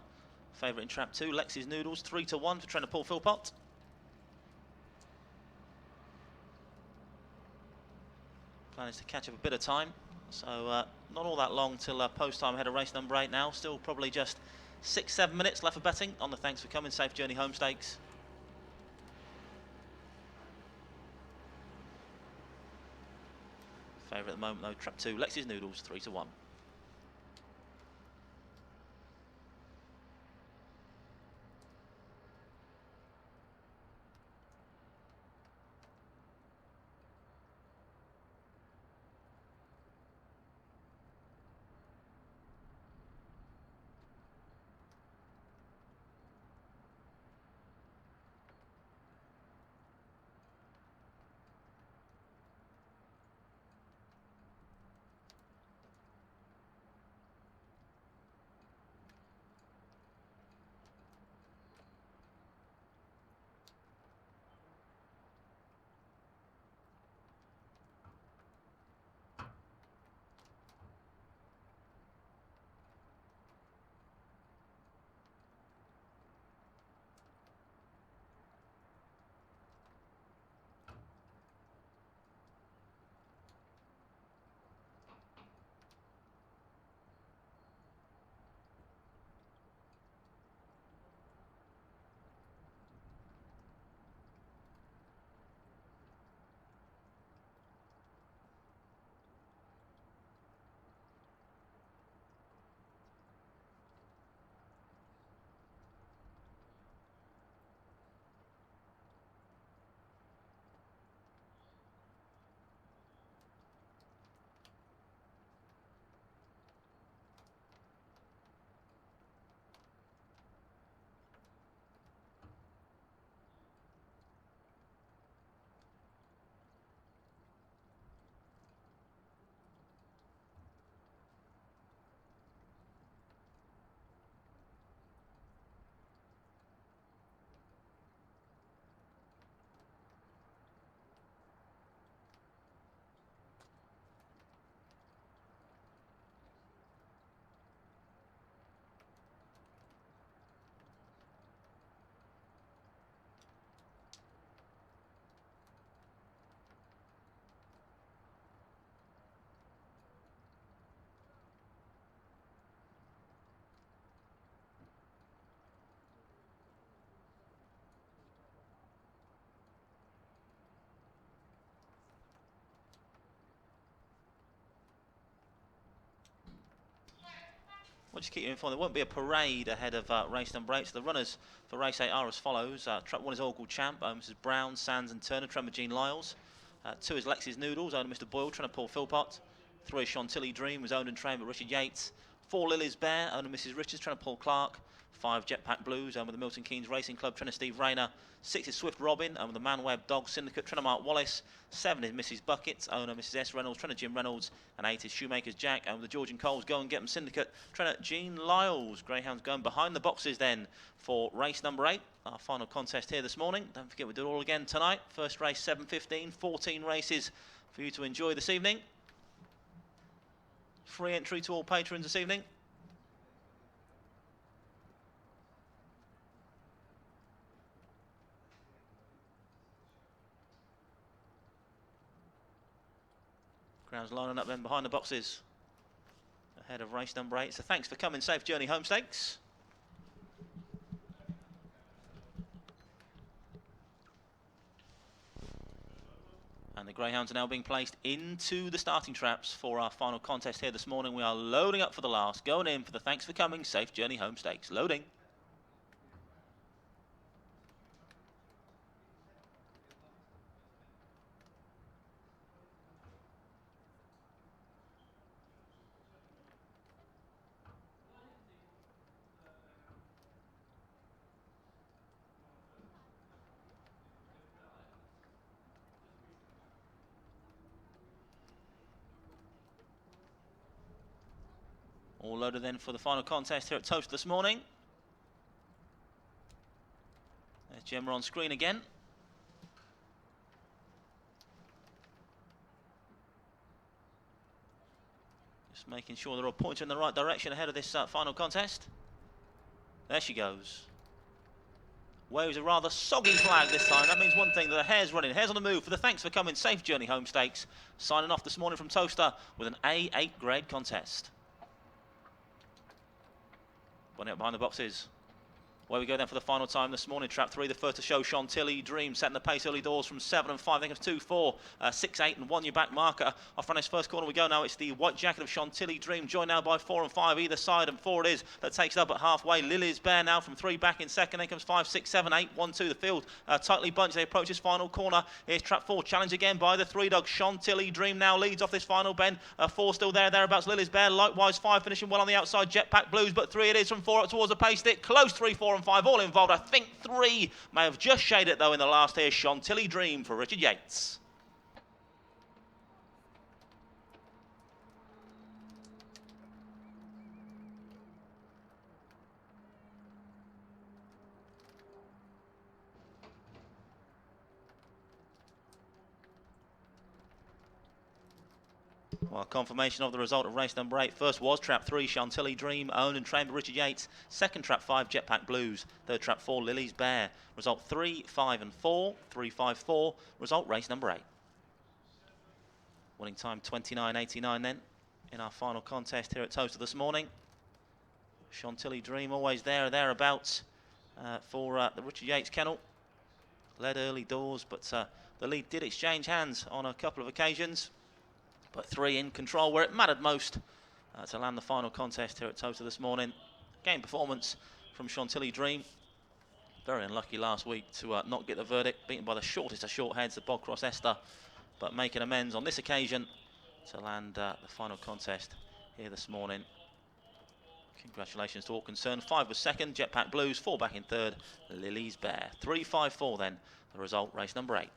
Favourite in trap 2, Lexi's Noodles, 3-1 for trainer Paul Philpott. Plan is to catch up a bit of time, so not all that long till post time ahead of race number 8 now. Still probably just 6-7 minutes left for betting on the Thanks for Coming Safe Journey Home Stakes. Favourite at the moment though, trap 2, Lexi's Noodles, 3-1. We'll just keep you informed. There won't be a parade ahead of race number 8. So the runners for race 8 are as follows. Trap 1 is All Called Champ, Mrs. Brown, Sands and Turner, trainer Jean Lyles. 2 is Lexi's Noodles, owner Mr. Boyle, trainer Paul Philpott. 3 is Chantilly Dream, was owned and trained by Richard Yates. 4 Lily's Bear, owner Mrs. Richards, trainer Paul Clark. 5 Jetpack Blues, owner the Milton Keynes Racing Club, trainer Steve Rayner. 6 is Swift Robin, owner the Manweb Dog Syndicate, trainer Mark Wallace. 7 is Mrs. Bucket, owner Mrs. S. Reynolds, trainer Jim Reynolds. And 8 is Shoemaker's Jack, owner the George and Coles Go and Get 'em Syndicate, trainer Jean Lyles. Greyhounds going behind the boxes then for race number 8, our final contest here this morning. Don't forget we do it all again tonight. First race 7:15, 14 races for you to enjoy this evening. Free entry to all patrons this evening. Crowds lining up then behind the boxes ahead of race number 8. So thanks for coming. Safe Journey Home Stakes. And the greyhounds are now being placed into the starting traps for our final contest here this morning. We are loading up for the last, going in for the Thanks for Coming Safe Journey Home Stakes. Loading. All loaded then for the final contest here at Towcester this morning. There's Gemma on screen again. Just making sure they're all pointing in the right direction ahead of this final contest. There she goes. Waves a rather soggy flag this time. That means one thing, that the hare's running. Hare's on the move for the Thanks for Coming Safe Journey Home Stakes. Signing off this morning from Towcester with an A8 grade contest. Running up behind the boxes. Away we go then for the final time this morning. Trap 3, the first to show, Chantilly Dream, setting the pace early doors from 7 and 5. I think it's 2, 4, 6, 8 and 1 your back marker. Off on his first corner we go now. It's the white jacket of Chantilly Dream, joined now by 4 and 5 either side, and 4 it is that takes it up at halfway. Lily's Bear now from 3 back in second. Then comes 5, 6, 7, 8, 1, 2. The field tightly bunched. They approach this final corner. Here's Trap 4, challenged again by the 3 dog. Chantilly Dream now leads off this final bend. 4 still thereabouts. Lily's Bear, likewise 5 finishing well on the outside. Jetpack Blues, but 3 it is from 4 up towards the pace stick. Close 3, 4 and 5 all involved. I think 3 may have just shaded it though in the last here. Chantilly Dream for Richard Yates. Well, confirmation of the result of race number 8. First was Trap 3, Chantilly Dream, owned and trained by Richard Yates. Second, Trap 5, Jetpack Blues. Third, Trap 4, Lily's Bear. Result 3, 5 and 4, 3, 5, 4. Result race number 8. Winning time 29.89 then in our final contest here at Towcester this morning. Chantilly Dream always there or thereabouts for the Richard Yates kennel. Led early doors, but the lead did exchange hands on a couple of occasions. But 3 in control where it mattered most to land the final contest here at Towcester this morning. Game performance from Chantilly Dream. Very unlucky last week to not get the verdict. Beaten by the shortest of short heads, the Bogcross Esther. But making amends on this occasion to land the final contest here this morning. Congratulations to all concerned. 5 was second, Jetpack Blues. 4 back in third, Lily's Bear. 3, 5, 4 then, the result, race number 8.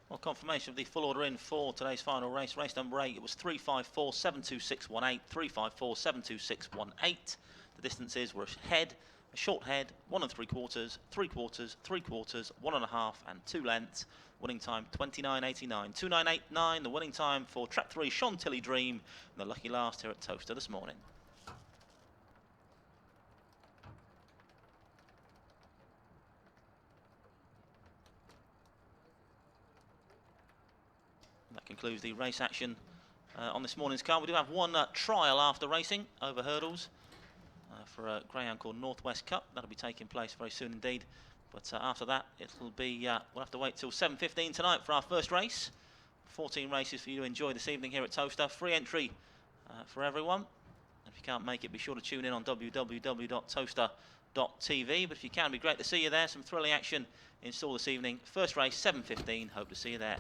Well, confirmation of the full order in for today's final race. Race number 8, it was 354, 72618, 354, 72618. The distances were a head, a short head, 1 3/4, 3/4, 3/4, 1.5 and 2 lengths. Winning time 29.89, 29.89. The winning time for Trap 3, Chantilly Dream, and the lucky last here at Towcester this morning. That concludes the race action on this morning's card. We do have one trial after racing over hurdles for a greyhound called Northwest Cup. That'll be taking place very soon indeed. But after that, it'll be we'll have to wait till 7:15 tonight for our first race. 14 races for you to enjoy this evening here at Towcester. Free entry for everyone. If you can't make it, be sure to tune in on www.towcester.tv. But if you can, it'd be great to see you there. Some thrilling action in store this evening. First race 7:15. Hope to see you there.